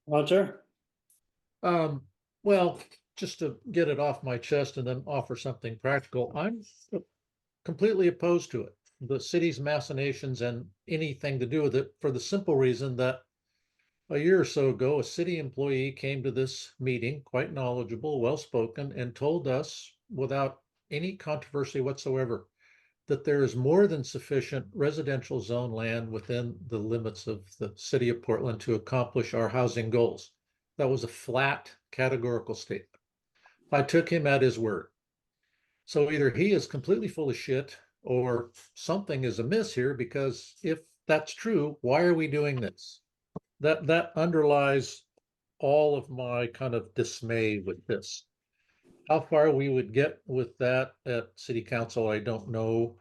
Roger? Well, just to get it off my chest and then offer something practical, I'm completely opposed to it. The city's machinations and anything to do with it, for the simple reason that a year or so ago, a city employee came to this meeting, quite knowledgeable, well-spoken, and told us without any controversy whatsoever that there is more than sufficient residential zone land within the limits of the city of Portland to accomplish our housing goals. That was a flat, categorical statement. I took him at his word. So either he is completely full of shit or something is amiss here, because if that's true, why are we doing this? That underlies all of my kind of dismay with this. How far we would get with that at city council, I don't know.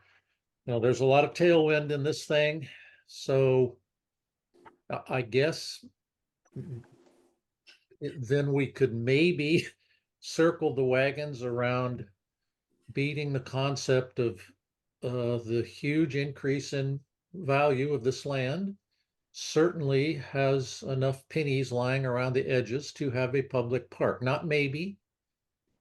There's a lot of tailwind in this thing. So I guess then we could maybe circle the wagons around beating the concept of the huge increase in value of this land. Certainly has enough pennies lying around the edges to have a public park. Not maybe,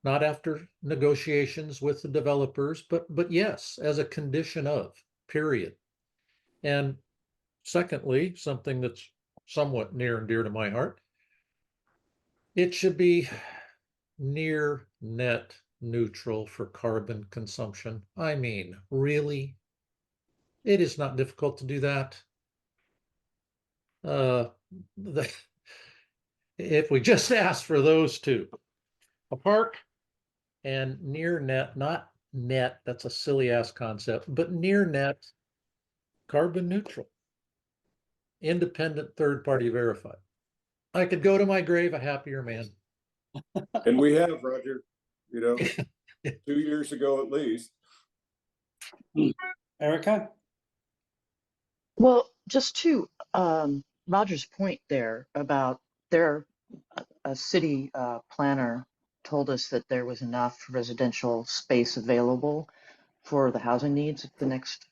not after negotiations with the developers, but yes, as a condition of, period. And secondly, something that's somewhat near and dear to my heart, it should be near net neutral for carbon consumption. I mean, really? It is not difficult to do that. If we just ask for those 2, a park and near net, not net, that's a silly ass concept, but near net carbon neutral, independent, third party verified. I could go to my grave a happier man. And we have, Roger, 2 years ago at least. Erica? Well, just to Roger's point there about a city planner told us that there was enough residential space available for the housing needs of the next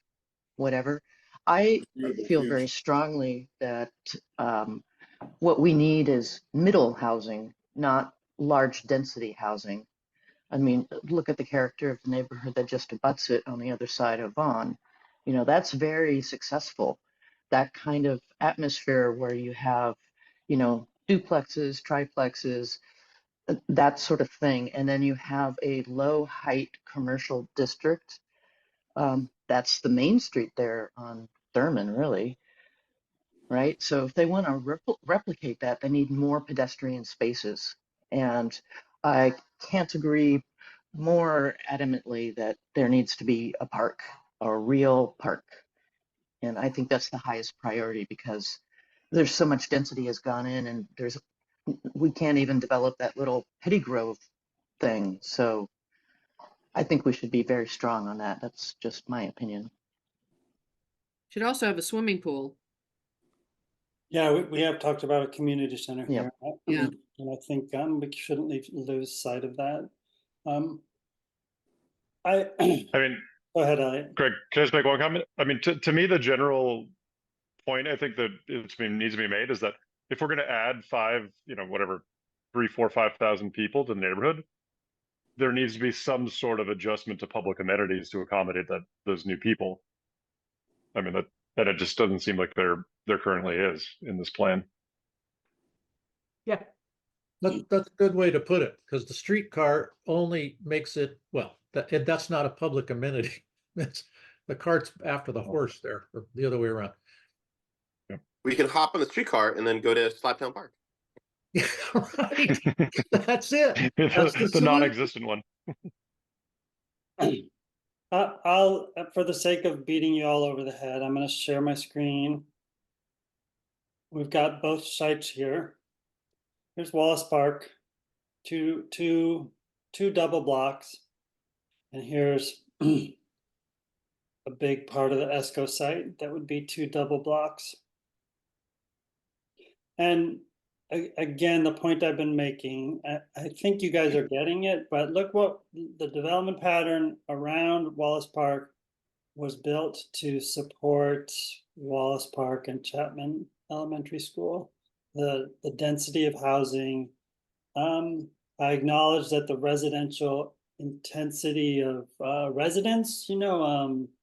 whatever. I feel very strongly that what we need is middle housing, not large density housing. I mean, look at the character of the neighborhood that just abuts it on the other side of Vaughan. You know, that's very successful. That kind of atmosphere where you have, you know, duplexes, triplexes, that sort of thing. And then you have a low height commercial district. That's the main street there on Thurman, really, right? So if they want to replicate that, they need more pedestrian spaces. And I can't agree more adamantly that there needs to be a park, a real park. And I think that's the highest priority because there's so much density has gone in and we can't even develop that little Pettygrove thing. So I think we should be very strong on that. That's just my opinion. Should also have a swimming pool. Yeah, we have talked about a community center Yeah. here. Yeah. And I think we shouldn't lose sight of that. I I mean, go ahead, Elliot. Greg, can I just make one comment? I mean, to me, the general point I think that needs to be made is that if we're going to add 3, 4, 5,000 people to the neighborhood, there needs to be some sort of adjustment to public amenities to accommodate those new people. I mean, that it just doesn't seem like there currently is in this plan. Yeah, That's a good way to put it, because the streetcar only makes it, well, that's not a public amenity. It's the cart's after the horse there, or the other way around. We can hop on the streetcar and then go to Slaptown Park. Yeah, right. That's it. That's the solution. non-existent one. I'll, for the sake of beating you all over the head, I'm going to share my screen. We've got both sites here. Here's Wallace Park, two double blocks, and here's a big part of the ESCO site that would be 2 double blocks. And again, the point I've been making, I think you guys are getting it, but look what the development pattern around Wallace Park was built to support Wallace Park and Chapman Elementary School. The density of housing. I acknowledge that the residential intensity of residents,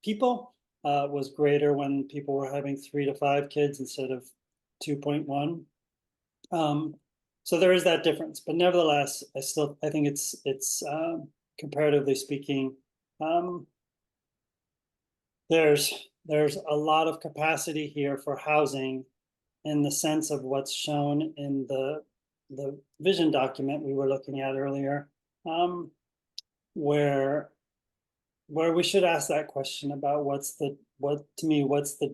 people, was greater when people were having 3 to 5 kids instead of 2.1. So there is that difference, but nevertheless, I think it's comparatively speaking, there's a lot of capacity here for housing in the sense of what's shown in the vision document we were looking at earlier, where we should ask that question about what's the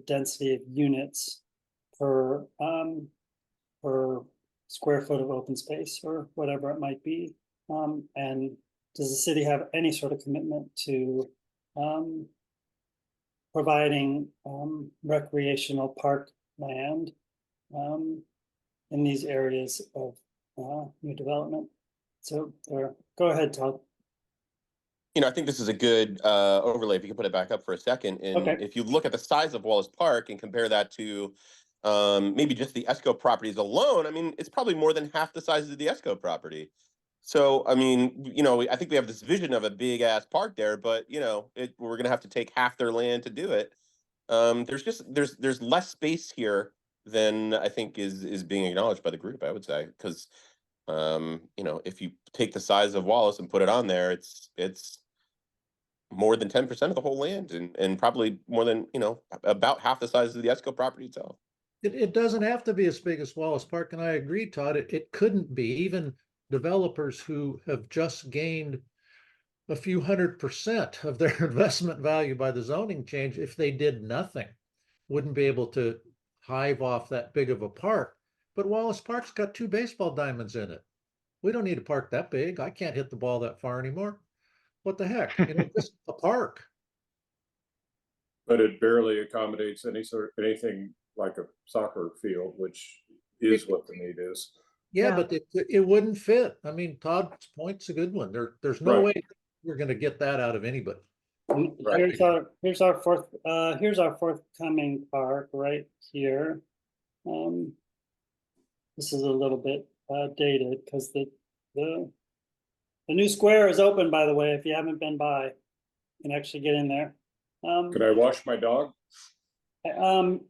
density of units per square foot of open space or whatever it might be, and does the city have any sort of commitment to providing recreational park land in these areas of new development? So go ahead, Todd. I think this is a good overlay. If you can put it back up for a second. And Okay. if you look at the size of Wallace Park and compare that to maybe just the ESCO properties alone, I mean, it's probably more than half the size of the ESCO property. So, I mean, I think we have this vision of a big ass park there, but we're going to have to take half their land to do it. There's less space here than I think is being acknowledged by the group, I would say, because if you take the size of Wallace and put it on there, it's more than 10% of the whole land, and probably more than about half the size of the ESCO property itself. It doesn't have to be as big as Wallace Park, and I agree, Todd. It couldn't be. Even developers who have just gained a few 100% of their investment value by the zoning change, if they did nothing, wouldn't be able to hive off that big of a park. But Wallace Park's got 2 baseball diamonds in it. We don't need a park that big. I can't hit the ball that far anymore. What the heck? Just a park. But it barely accommodates anything like a soccer field, which is what the need is. Yeah, Yeah. but it wouldn't fit. I mean, Todd's point's a good one. There's no way we're going to get that out of anybody. Right. Here's our forthcoming park right here. this is a little bit dated because the new square is open, by the way. If you haven't been by, you can actually get in there. Could I wash my dog?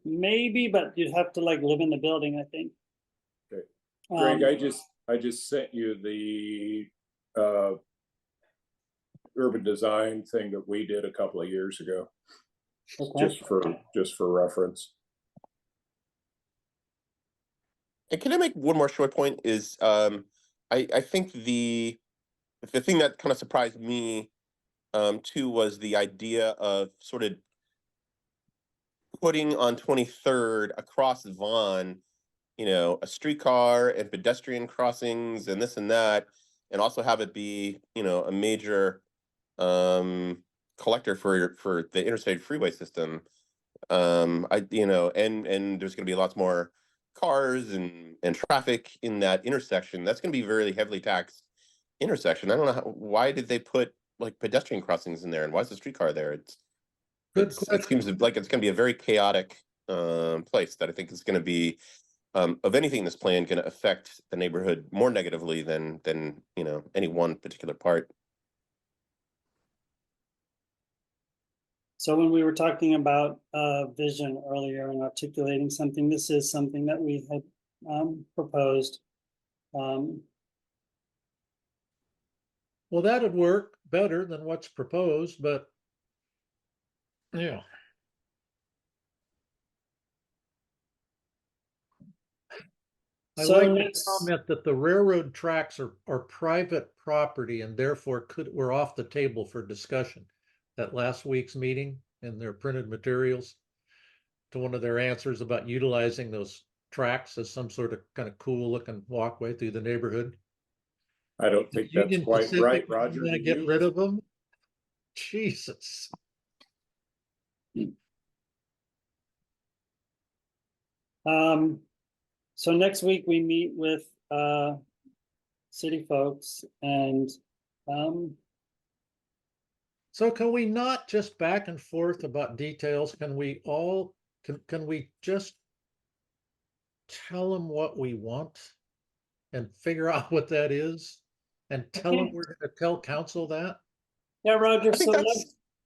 Maybe, but you'd have to like live in the building, I think. Okay. Greg, Um, I just sent you the urban design thing that we did a couple of years ago, okay. just for reference. And can I make one more short point? Is I think the thing that kind of surprised me too was the idea of sort of putting on 23rd across Vaughan, you know, a streetcar and pedestrian crossings and this and that, and also have it be, you know, a major collector for the interstate freeway system. You know, and there's going to be lots more cars and traffic in that intersection. That's going to be a very heavily taxed intersection. I don't know why did they put like pedestrian crossings in there, and why is the streetcar there? Good It seems like it's going to be a very chaotic place that I think is going to be of anything in this plan going to affect the neighborhood more negatively than you know any one particular part. So when we were talking about vision earlier and articulating something, this is something that we had proposed. Well, that'd work better than what's proposed, but yeah. I So like the next, comment that the railroad tracks are private property and therefore we're off the table for discussion. At last week's meeting in their printed materials to one of their answers about utilizing those tracks as some sort of kind of cool looking walkway through the neighborhood. I don't think that's Union quite Pacific right, is Roger. gonna Do get you? rid of them. Jesus. so next week we meet with city folks and So can we not just back and forth about details? Can we all, can we just tell them what we want and figure out what that is? And tell them we're gonna tell council that? yeah, Roger, I think so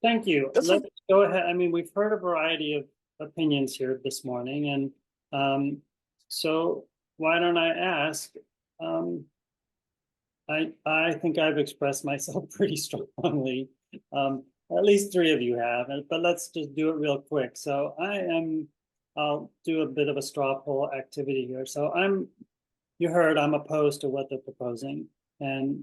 thank you. that's Let's go ahead. I mean, we've heard a variety of opinions here this morning, and so why don't I ask? I think I've expressed myself pretty strongly. At least three of you have, but let's just do it real quick. So I'll do a bit of a straw poll activity here. So you heard I'm opposed to what they're proposing, and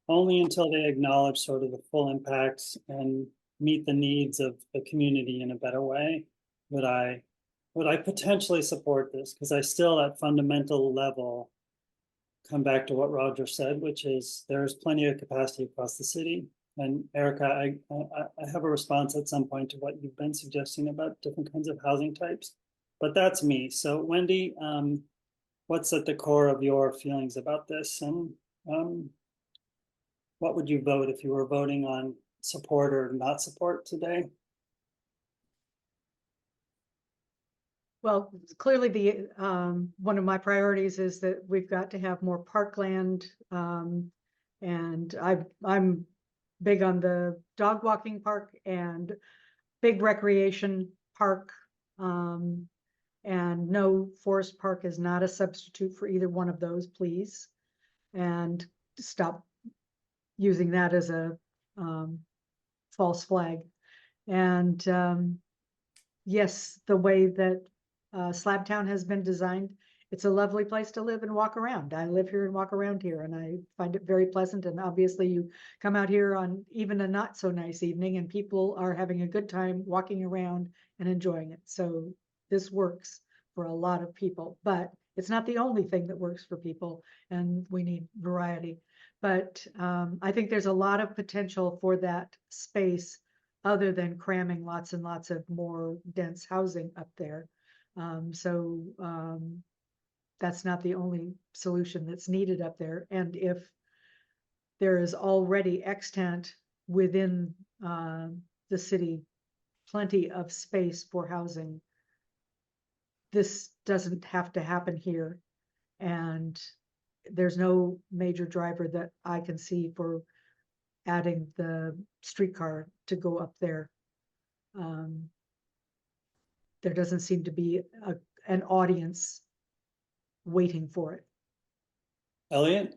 only until they acknowledge sort of the full impacts and meet the needs of the community in a better way would I potentially support this, because I still at fundamental level come back to what Roger said, which is there's plenty of capacity across the city. And Erica, I have a response at some point to what you've been suggesting about different kinds of housing types, but that's me. So Wendy, what's at the core of your feelings about this, and what would you vote if you were voting on support or not support today? Well, clearly the one of my priorities is that we've got to have more parkland, and I'm big on the dog walking park and big recreation park, and no, Forest Park is not a substitute for either one of those, please, and stop using that as a false flag. And yes, the way that Slabtown has been designed, it's a lovely place to live and walk around. I live here and walk around here, and I find it very pleasant. And obviously you come out here on even a not so nice evening and people are having a good time walking around and enjoying it. So this works for a lot of people, but it's not the only thing that works for people, and we need variety. But I think there's a lot of potential for that space other than cramming lots and lots of more dense housing up there. So that's not the only solution that's needed up there. And if there is already extant within the city plenty of space for housing, this doesn't have to happen here. And there's no major driver that I can see for adding the streetcar to go up there. There doesn't seem to be an audience waiting for it. Elliot?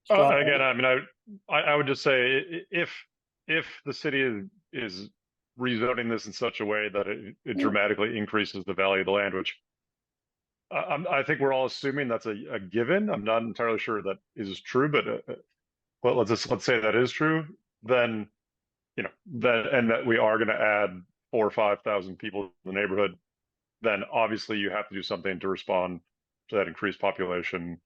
Straw poll? Again, I mean, I would just say if the city is rezoning this in such a way that it dramatically increases the value of the land, which I think we're all assuming that's a given. I'm not entirely sure that is true, but let's say that is true. Then, you know, that we are going to add 4,000 or 5,000 people in the neighborhood. Then obviously you have to do something to respond to that increased population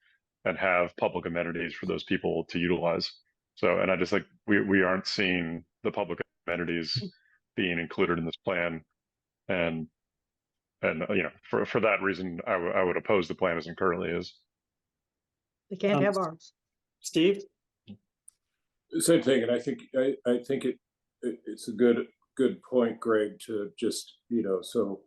and have public amenities for those people to utilize. So, and I just think we aren't seeing the public amenities being included in this plan, and you know, for that reason, I would oppose the plan as it currently is. They can't have ours. Steve? Same thing, and I think it's a good point, Greg, to just, you know, so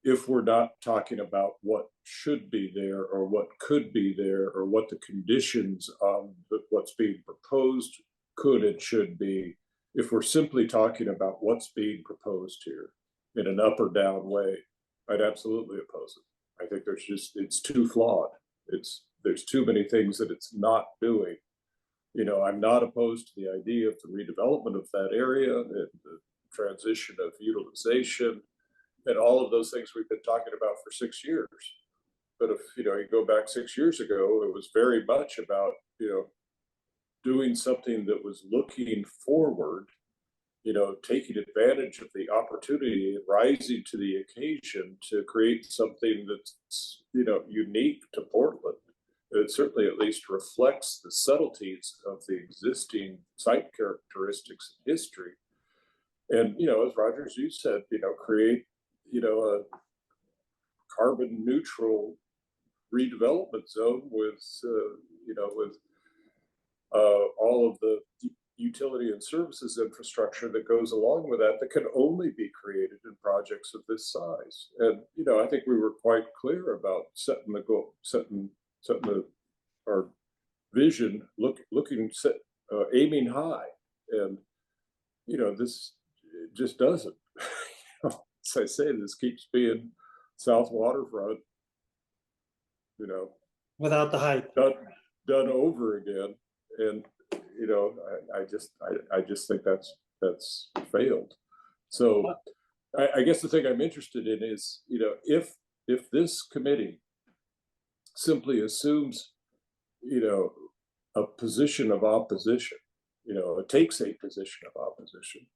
if we're not talking about what should be there or what could be there or what the conditions of what's being proposed could and should be, if we're simply talking about what's being proposed here in an up or down way, I'd absolutely oppose it. I think it's too flawed. There's too many things that it's not doing. You know, I'm not opposed to the idea of the redevelopment of that area and the transition of utilization and all of those things we've been talking about for 6 years. But if, you know, you go back 6 years ago, it was very much about, you know, doing something that was looking forward, you know, taking advantage of the opportunity and rising to the occasion to create something that's, you know, unique to Portland. It certainly at least reflects the subtleties of the existing site characteristics and history. And, you know, as Rogers, you said, you know, create, you know, a carbon neutral redevelopment zone with, you know, with all of the utility and services infrastructure that goes along with that can only be created in projects of this size. And, you know, I think we were quite clear about setting the goal, our vision, aiming high. And, you know, this just doesn't. As I say, this keeps being South Waterfront, you know, Without the hype. done over again. And, you know, I just think that's failed. So I guess the thing I'm interested in is, you know, if this committee simply assumes, you know, a position of opposition, you know, it takes a position of opposition,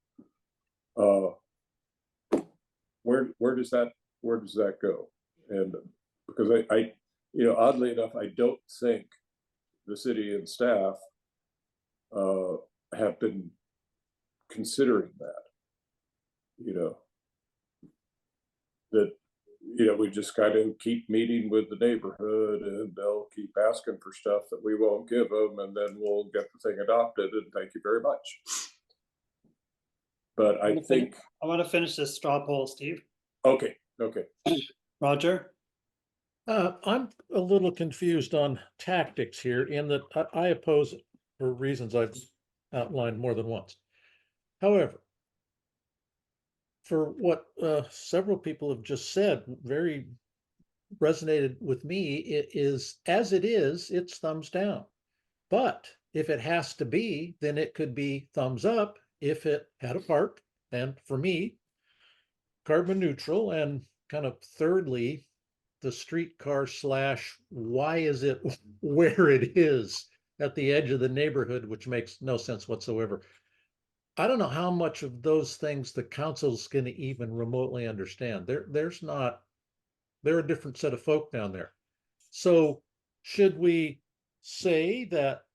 where does that go? And because I you know, oddly enough, I don't think the city and staff have been considering that, you know, that, you know, we just kind of keep meeting with the neighborhood and they'll keep asking for stuff that we won't give them, and then we'll get the thing adopted and thank you very much. But I think I want to finish this straw poll, Steve. okay. Roger? I'm a little confused on tactics here in that I oppose it for reasons I've outlined more than once. However, for what several people have just said, very resonated with me, it is, as it is, it's thumbs down. But if it has to be, then it could be thumbs up if it had a park. And for me, carbon neutral, and kind of thirdly, the streetcar / why is it where it is at the edge of the neighborhood, which makes no sense whatsoever. I don't know how much of those things the council's going to even remotely understand. They're a different set of folk down there. So should we say that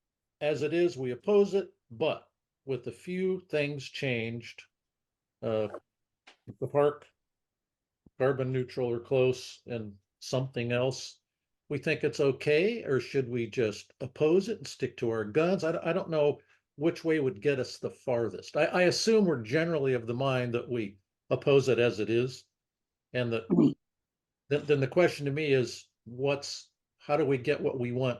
as it is, we oppose it, but with a few things changed, the park, carbon neutral or close, and something else, we think it's okay? Or should we just oppose it and stick to our guns? I don't know which way would get us the farthest. I assume we're generally of the mind that we oppose it as it is, and that then the question to me is how do we get what we want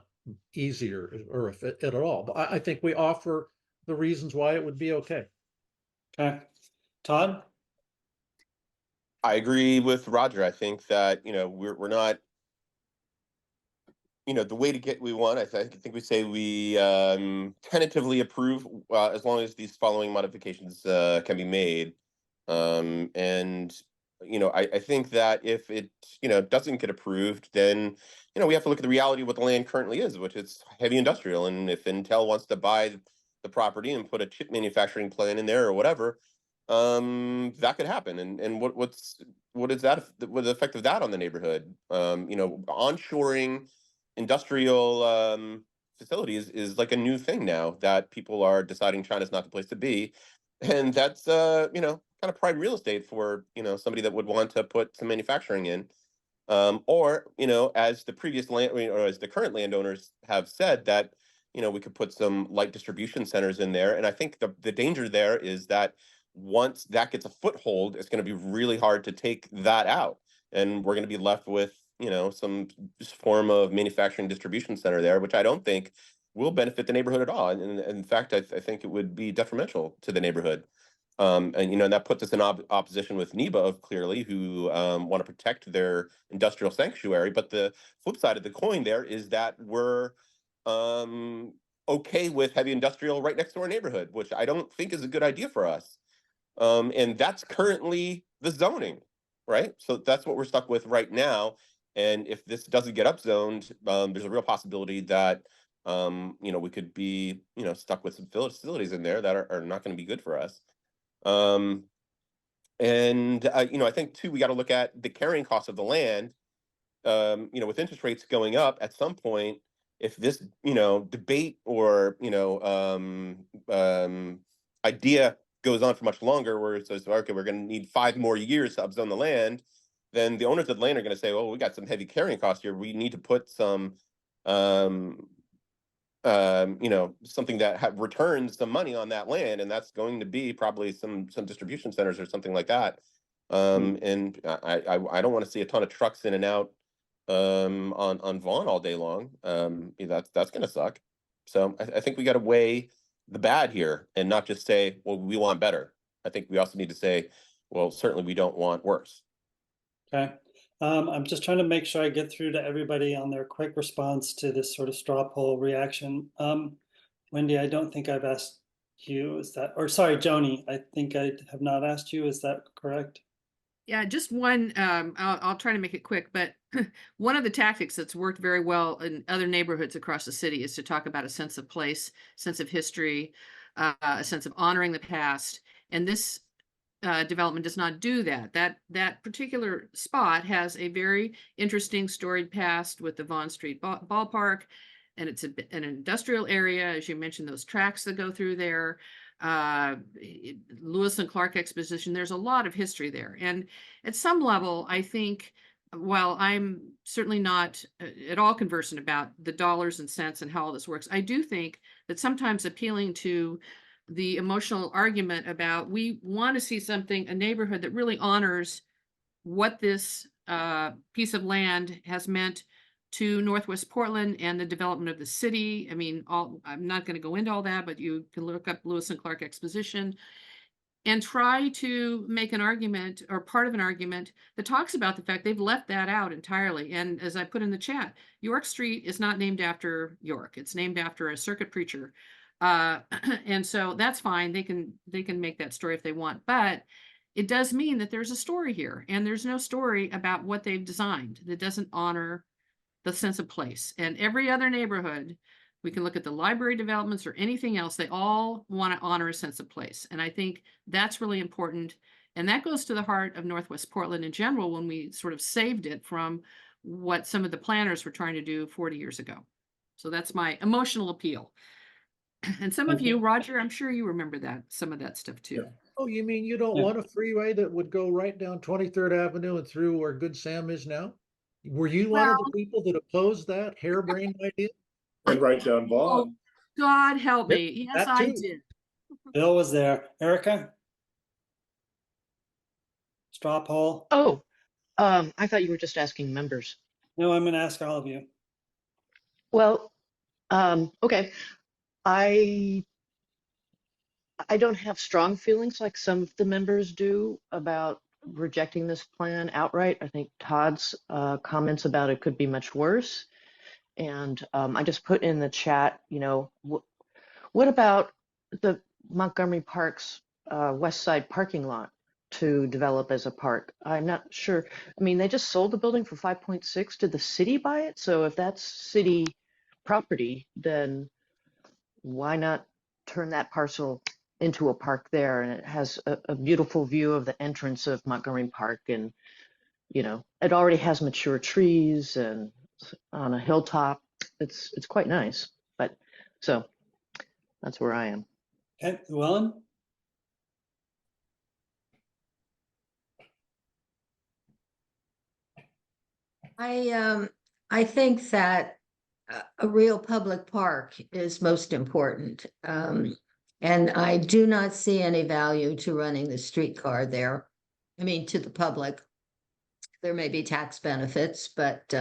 easier, or if it at all? But I think we offer the reasons why it would be okay. Okay. Todd? I agree with Roger. I think that, we're not, the way to get we want. I think we say we tentatively approve as long as these following modifications can be made. And I think that if it doesn't get approved, then we have to look at the reality of what the land currently is, which is heavy industrial. And if Intel wants to buy the property and put a chip manufacturing plant in there or whatever, that could happen. And what is that? What the effect of that on the neighborhood? Onshoring industrial facilities is like a new thing now that people are deciding China's not the place to be, and that's kind of prime real estate for somebody that would want to put some manufacturing in, or as the previous land or as the current landowners have said that we could put some light distribution centers in there. And I think the danger there is that once that gets a foothold, it's going to be really hard to take that out, and we're going to be left with some form of manufacturing distribution center there, which I don't think will benefit the neighborhood at all. And in fact, I think it would be detrimental to the neighborhood. And that puts us in opposition with NEBA, clearly, who want to protect their industrial sanctuary. But the flip side of the coin there is that we're okay with heavy industrial right next to our neighborhood, which I don't think is a good idea for us. And that's currently the zoning, right? So that's what we're stuck with right now. And if this doesn't get upzoned, there's a real possibility that we could be stuck with some facilities in there that are not going to be good for us. I think too, we got to look at the carrying cost of the land. With interest rates going up at some point, if this debate or idea goes on for much longer, where it says, okay, we're going to need 5 more years to upzone the land, then the owners of the land are going to say, well, we got some heavy carrying costs here. We need to put some something that returns some money on that land, and that's going to be probably some distribution centers or something like that. And I don't want to see a ton of trucks in and out on Vaughn all day long. That's going to suck. So I think we got to weigh the bad here and not just say, well, we want better. I think we also need to say, well, certainly we don't want worse. Okay. I'm just trying to make sure I get through to everybody on their quick response to this sort of straw poll reaction. Wendy, I don't think I've asked you, or sorry, Joni, I think I have not asked you, is that correct? Yeah, just one, I'll try to make it quick, but one of the tactics that's worked very well in other neighborhoods across the city is to talk about a sense of place, sense of history, a sense of honoring the past. And this development does not do that. That particular spot has a very interesting storied past with the Vaughn Street ballpark, and it's an industrial area, as you mentioned, those tracks that go through there. Lewis and Clark Exposition, there's a lot of history there. And at some level, I think, while I'm certainly not at all conversant about the dollars and cents and how all this works, I do think that sometimes appealing to the emotional argument about we want to see a neighborhood that really honors what this piece of land has meant to Northwest Portland and the development of the city. I mean, I'm not going to go into all that, but you can look up Lewis and Clark Exposition and try to make an argument or part of an argument that talks about the fact they've left that out entirely. And as I put in the chat, York Street is not named after York. It's named after a circuit preacher. And so that's fine. They can make that story if they want, but it does mean that there's a story here, and there's no story about what they've designed that doesn't honor the sense of place. And every other neighborhood, we can look at the library developments or anything else, they all want to honor a sense of place. And I think that's really important. And that goes to the heart of Northwest Portland in general, when we sort of saved it from what some of the planners were trying to do 40 years ago. So that's my emotional appeal. And some of you, Roger, I'm sure you remember some of that stuff too. Yeah. Oh, you mean you don't want a freeway that would go right down 23rd Avenue and through where Good Sam is now? Were you one of the people that opposed that harebrained idea? And right down Oh, Vaughn. God help Yep, me. Yes, that I too. did. Bill was there. Erica? Straw poll? Oh, I thought you were just asking members. No, I'm gonna ask all of you. Well, okay. I don't have strong feelings like some of the members do about rejecting this plan outright. I think Todd's comments about it could be much worse. And I just put in the chat, what about the Montgomery Park's west side parking lot to develop as a park? I'm not sure. I mean, they just sold the building for 5.6. Did the city buy it? So if that's city property, then why not turn that parcel into a park there? And it has a beautiful view of the entrance of Montgomery Park, and it already has mature trees and on a hilltop. It's quite nice. But so that's where I am. Okay, Llewellyn? I think that a real public park is most important. And I do not see any value to running the streetcar there. I mean, to the public. There may be tax benefits, but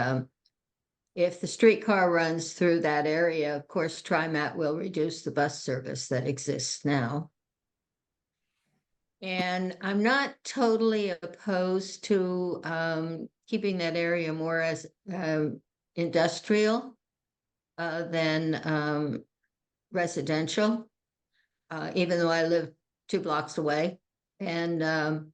if the streetcar runs through that area, of course, TriMet will reduce the bus service that exists now. And I'm not totally opposed to keeping that area more as industrial than residential, even though I live 2 blocks away. And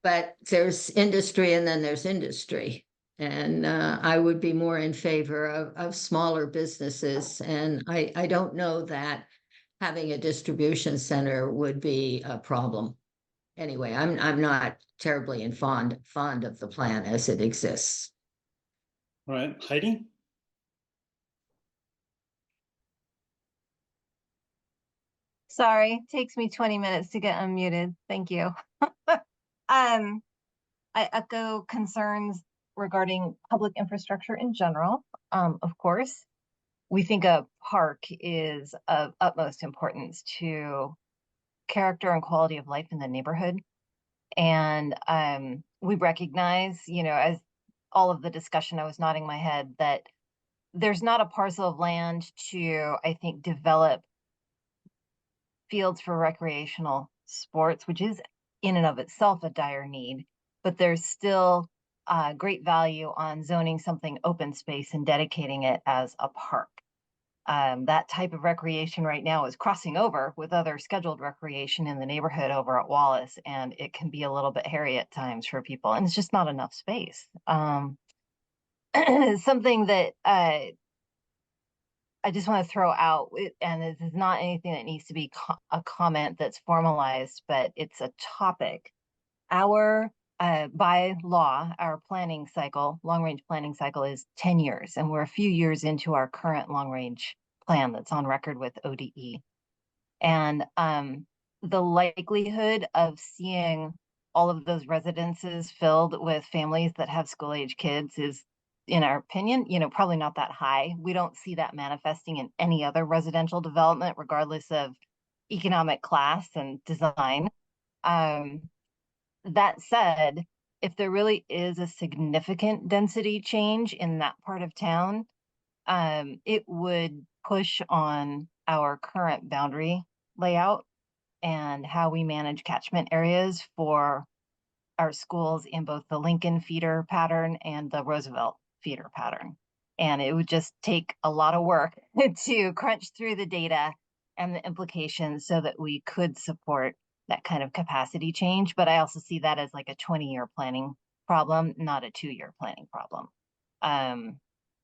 but there's industry and then there's industry. And I would be more in favor of smaller businesses. And I don't know that having a distribution center would be a problem. Anyway, I'm not terribly fond of the plan as it exists. All right, Heidi? Sorry, takes me 20 minutes to get unmuted. Thank you. I echo concerns regarding public infrastructure in general. Of course, we think a park is of utmost importance to character and quality of life in the neighborhood. And we recognize, as all of the discussion, I was nodding my head, that there's not a parcel of land to, I think, develop fields for recreational sports, which is in and of itself a dire need, but there's still great value on zoning something open space and dedicating it as a park. That type of recreation right now is crossing over with other scheduled recreation in the neighborhood over at Wallace, and it can be a little bit hairy at times for people, and it's just not enough space. Something that I just want to throw out, and this is not anything that needs to be a comment that's formalized, but it's a topic. Our, by law, our planning cycle, long-range planning cycle is 10 years, and we're a few years into our current long-range plan that's on record with ODE. And the likelihood of seeing all of those residences filled with families that have school-age kids is, in our opinion, probably not that high. We don't see that manifesting in any other residential development, regardless of economic class and design. That said, if there really is a significant density change in that part of town, it would push on our current boundary layout and how we manage catchment areas for our schools in both the Lincoln feeder pattern and the Roosevelt feeder pattern. And it would just take a lot of work to crunch through the data and the implications so that we could support that kind of capacity change. But I also see that as like a 20-year planning problem, not a 2-year planning problem.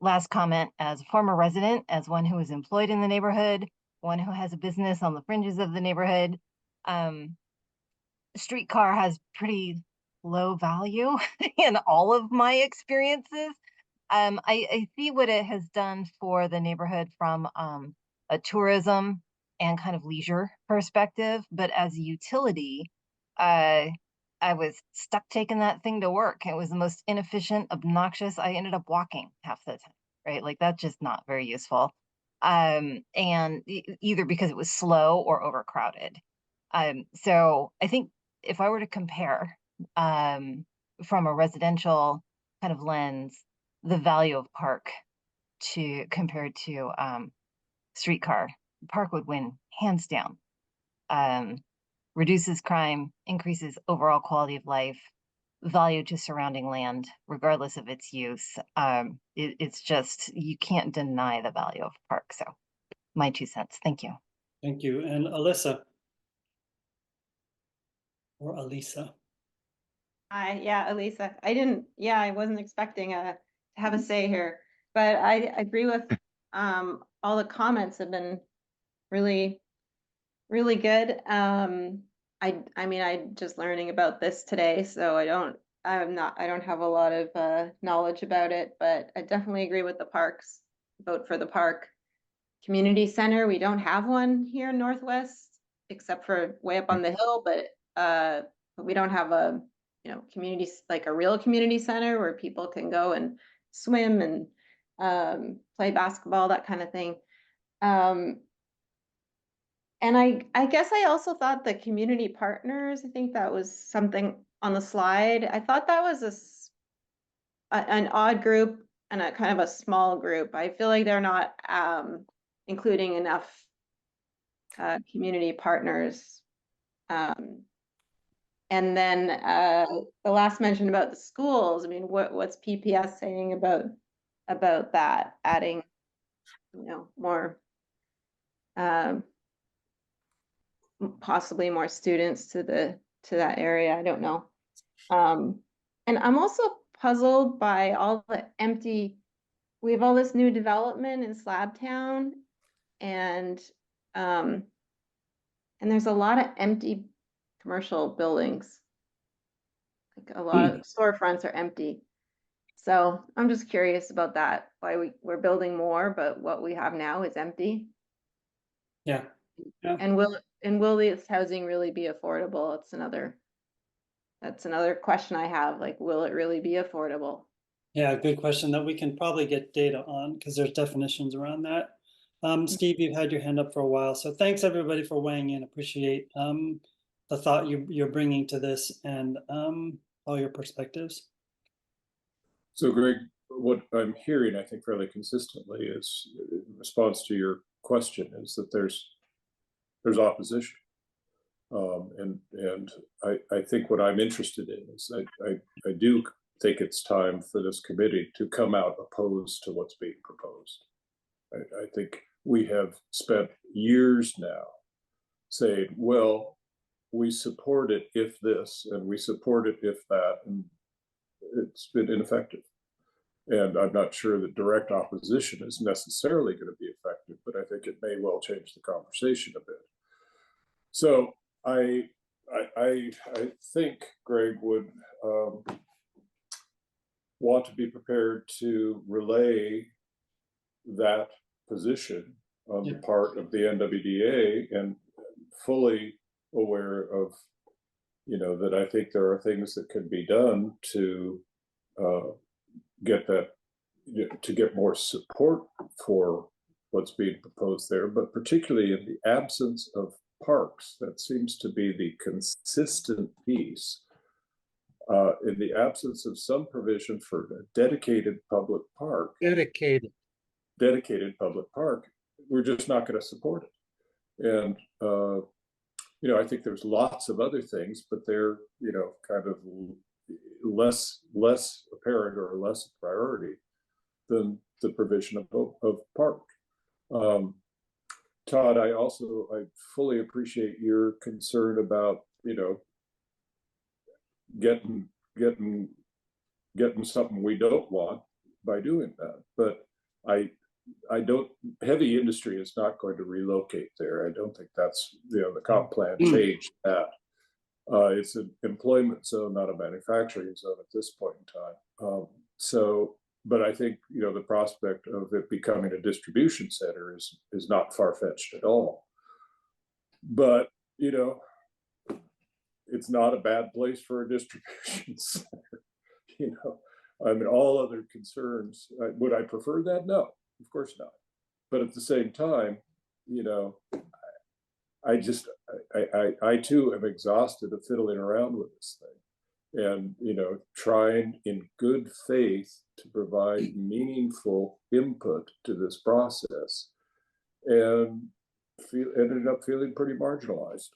Last comment, as a former resident, as one who is employed in the neighborhood, one who has a business on the fringes of the neighborhood, streetcar has pretty low value in all of my experiences. I see what it has done for the neighborhood from a tourism and kind of leisure perspective, but as a utility, I was stuck taking that thing to work. It was the most inefficient, obnoxious. I ended up walking half the time, right? Like that's just not very useful. And either because it was slow or overcrowded. So I think if I were to compare from a residential kind of lens, the value of park compared to streetcar. Park would win hands down. Reduces crime, increases overall quality of life, value to surrounding land, regardless of its use. It's just, you can't deny the value of park. So my 2 cents. Thank you. Thank you. And Alyssa? Or Alisa? Hi, yeah, Elisa. I wasn't expecting to have a say here, but I agree with all the comments have been really, really good. I mean, I'm just learning about this today, so I don't have a lot of knowledge about it, but I definitely agree with the parks. Vote for the park. Community center, we don't have one here in Northwest, except for way up on the hill, but we don't have a community, like a real community center where people can go and swim and play basketball, that kind of thing. And I guess I also thought the community partners, I think that was something on the slide. I thought that was an odd group and a kind of a small group. I feel like they're not including enough community partners. And then the last mention about the schools, I mean, what's PPS saying about that, adding, more, possibly more students to that area? I don't know. And I'm also puzzled by all the we have all this new development in Slabtown, and there's a lot of empty commercial buildings. Like a lot of storefronts are empty. So I'm just curious about that, why we're building more, but what we have now is empty. Yeah. And will this housing really be affordable? That's another question I have. Like, will it really be affordable? Yeah, good question that we can probably get data on, because there's definitions around that. Steve, you've had your hand up for a while, so thanks everybody for weighing in. Appreciate the thought you're bringing to this, and all your perspectives. So Greg, what I'm hearing, I think fairly consistently, is in response to your question, is that there's opposition. And I think what I'm interested in is I do think it's time for this committee to come out opposed to what's being proposed. I think we have spent years now saying, well, we support it if this, and we support it if that, and it's been ineffective. And I'm not sure that direct opposition is necessarily going to be effective, but I think it may well change the conversation a bit. So I think Greg would want to be prepared to relay that position on the part of the NWDA, and fully aware of, that I think there are things that can be done to get more support for what's being proposed there, but particularly in the absence of parks, that seems to be the consistent piece. In the absence of some provision for a dedicated public park, public park, we're just not going to support it. And I think there's lots of other things, but they're kind of less apparent or less a priority than the provision of park. Todd, I fully appreciate your concern about getting something we don't want by doing that, but I don't. Heavy industry is not going to relocate there. I don't think that's the comp plan changed that. It's an employment zone, not a manufacturing zone at this point in time. But I think the prospect of it becoming a distribution center is not far-fetched at all. But it's not a bad place for a distribution center. I mean, all other concerns. Would I prefer that? No, of course not. But at the same time, I too am exhausted of fiddling around with this thing. and, trying in good faith to provide meaningful input to this process, and ended up feeling pretty marginalized.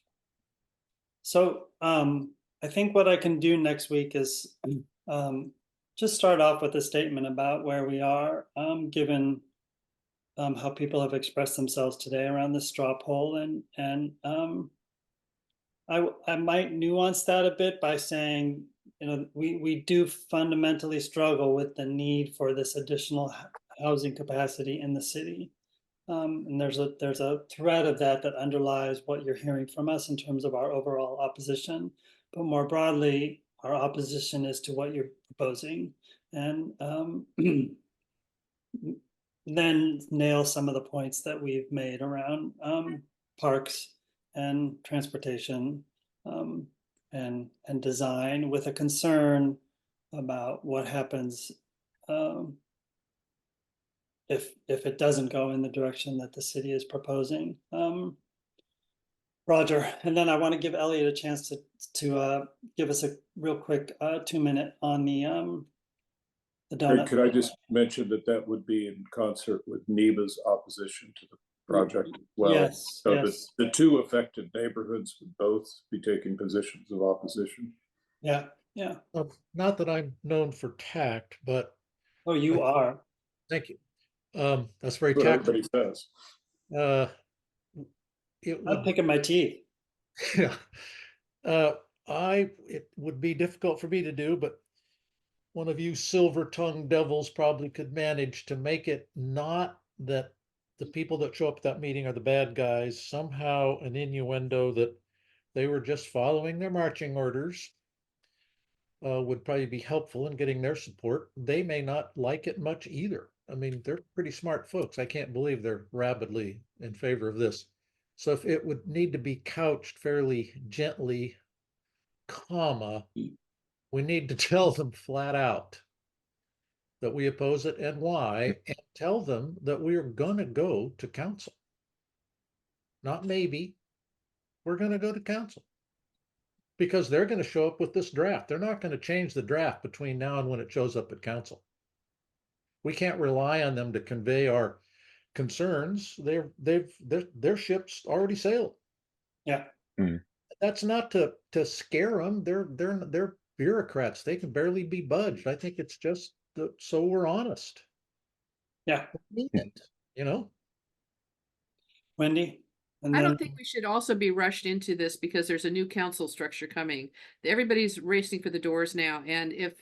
So I think what I can do next week is just start off with a statement about where we are, given how people have expressed themselves today around the straw poll, and I might nuance that a bit by saying, we do fundamentally struggle with the need for this additional housing capacity in the city. And there's a thread of that underlies what you're hearing from us in terms of our overall opposition. But more broadly, our opposition is to what you're proposing. And then nail some of the points that we've made around parks and transportation and design, with a concern about what happens if it doesn't go in the direction that the city is proposing. Roger, and then I want to give Elliot a chance to give us a real quick 2-minute on the donut. Could I just mention that would be in concert with NEBA's opposition to the project as well? Yes, so yes. The two affected neighborhoods would both be taking positions of opposition. Yeah, yeah. Not that I'm known for tact, but Oh, you are. thank you. That's very What tactful. everybody says. I'm picking my teeth. Yeah. It would be difficult for me to do, but one of you silver-tongued devils probably could manage to make it not that the people that show up at that meeting are the bad guys, somehow an innuendo that they were just following their marching orders would probably be helpful in getting their support. They may not like it much either. I mean, they're pretty smart folks. I can't believe they're rabidly in favor of this. So if it would need to be couched fairly gently, we need to tell them flat out that we oppose it and why, and tell them that we are going to go to council. Not maybe, we're going to go to council. Because they're going to show up with this draft. They're not going to change the draft between now and when it shows up at council. We can't rely on them to convey our concerns. Their ship's already sailed. Yeah. Mm. That's not to scare them. They're bureaucrats. They can barely be budged. I think it's just so we're honest. Yeah. We need it, Wendy? And I then don't think we should also be rushed into this because there's a new council structure coming. Everybody's racing for the doors now. And if,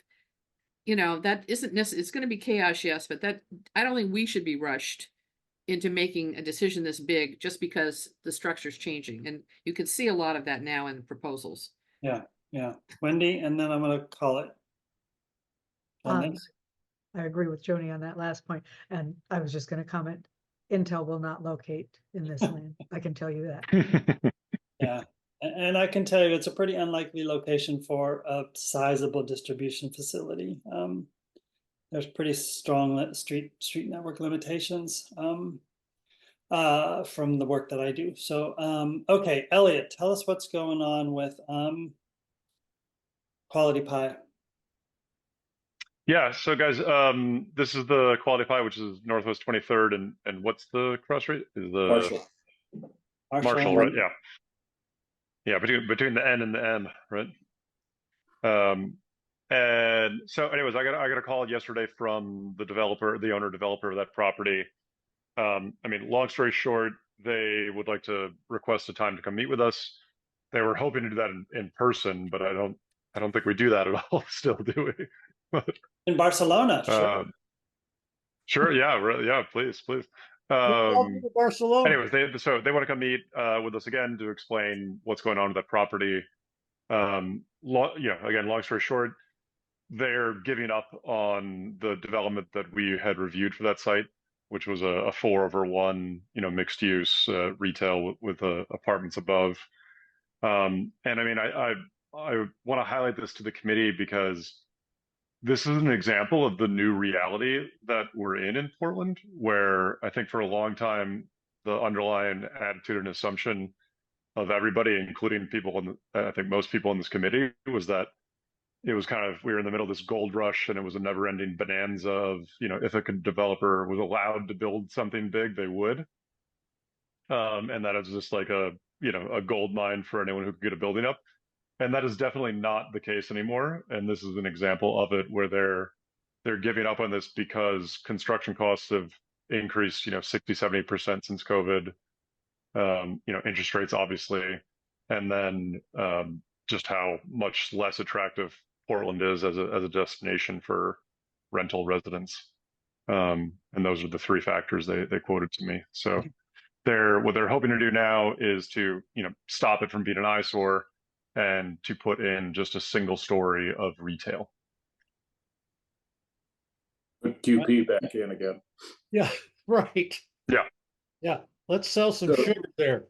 that isn't necessary, it's going to be chaos, yes, but I don't think we should be rushed into making a decision this big just because the structure's changing. And you can see a lot of that now in proposals. Yeah. Wendy, and then I'm going to call it. I agree with Joni on that last point. And I was just going to comment, Intel will not locate in this land. I can tell you that. Yeah. And I can tell you it's a pretty unlikely location for a sizable distribution facility. There's pretty strong street network limitations from the work that I do. So, okay, Elliot, tell us what's going on with Quality Pie. Yeah, so guys, this is the Quality Pie, which is Northwest 23rd, and what's the cross street? Is the Marshall, right? Yeah, between the N and the M, right? And so, anyways, I got a call yesterday from the owner developer of that property. Long story short, they would like to request a time to come meet with us. They were hoping to do that in person, but I don't think we do that at all. Still, do we? In Barcelona, sure. Sure, yeah, please. Barcelona. Anyways, they want to come meet with us again to explain what's going on with that property. Again, long story short, they're giving up on the development that we had reviewed for that site, which was a 4/1, mixed use retail with apartments above. I want to highlight this to the committee because this is an example of the new reality that we're in Portland, where I think for a long time, the underlying attitude and assumption of everybody, including I think most people in this committee, was that it was kind of, we were in the middle of this gold rush, and it was a never ending bonanza of, if a developer was allowed to build something big, they would. And that is just like a gold mine for anyone who could get a building up. And that is definitely not the case anymore. And this is an example of it where they're giving up on this because construction costs have increased, 60-70% since COVID. Interest rates, obviously, and then just how much less attractive Portland is as a destination for rental residents. And those are the three factors they quoted to me. So what they're hoping to do now is to, stop it from being an eyesore and to put in just a single story of retail. Put QP back in again. Yeah, right. Yeah. Yeah. Let's sell some So- sugar there.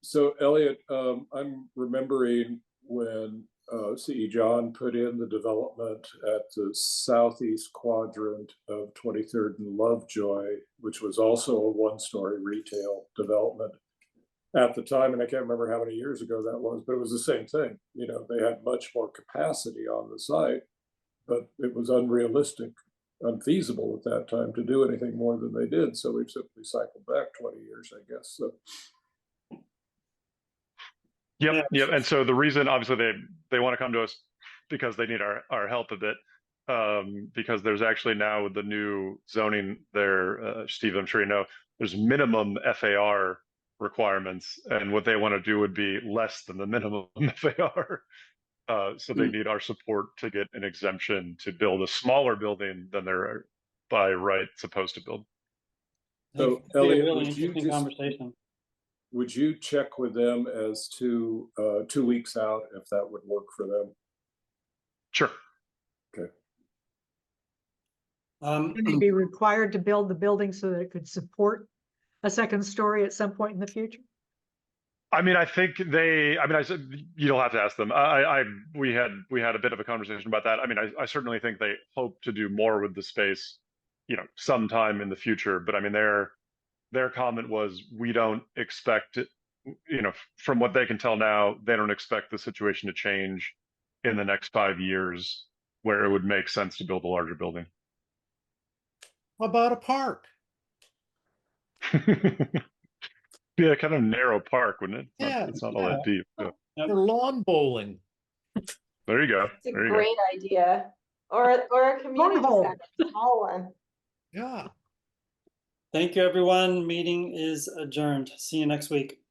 So Elliot, I'm remembering when CE John put in the development at the southeast quadrant of 23rd and Lovejoy, which was also a one-story retail development at the time, and I can't remember how many years ago that was, but it was the same thing. They had much more capacity on the site, but it was unrealistic, unfeasible at that time to do anything more than they did. So we've simply cycled back 20 years, I guess. So. Yep. And so the reason, obviously, they want to come to us because they need our help a bit, because there's actually now the new zoning there, Steve, I'm sure you know, there's minimum FAR requirements, and what they want to do would be less than the minimum FAR. So they need our support to get an exemption to build a smaller building than they're by right supposed to build. So, It's a Elliot, really interesting conversation. would you check with them as to 2 weeks out if that would work for them? Sure. Okay. Can they be required to build the building so that it could support a second story at some point in the future? I mean, I think I said, you'll have to ask them. We had a bit of a conversation about that. I mean, I certainly think they hope to do more with the space, sometime in the future. But I mean, their comment was, we don't expect it, from what they can tell now, they don't expect the situation to change in the next 5 years where it would make sense to build a larger building. How about a park? Yeah, kind of narrow park, wouldn't it? It's not all that Yeah. deep. So. For lawn bowling. There you go. It's a There you great idea. Or a community Cornhole. center, small one. Yeah. Thank you, everyone. Meeting is adjourned. See you next week.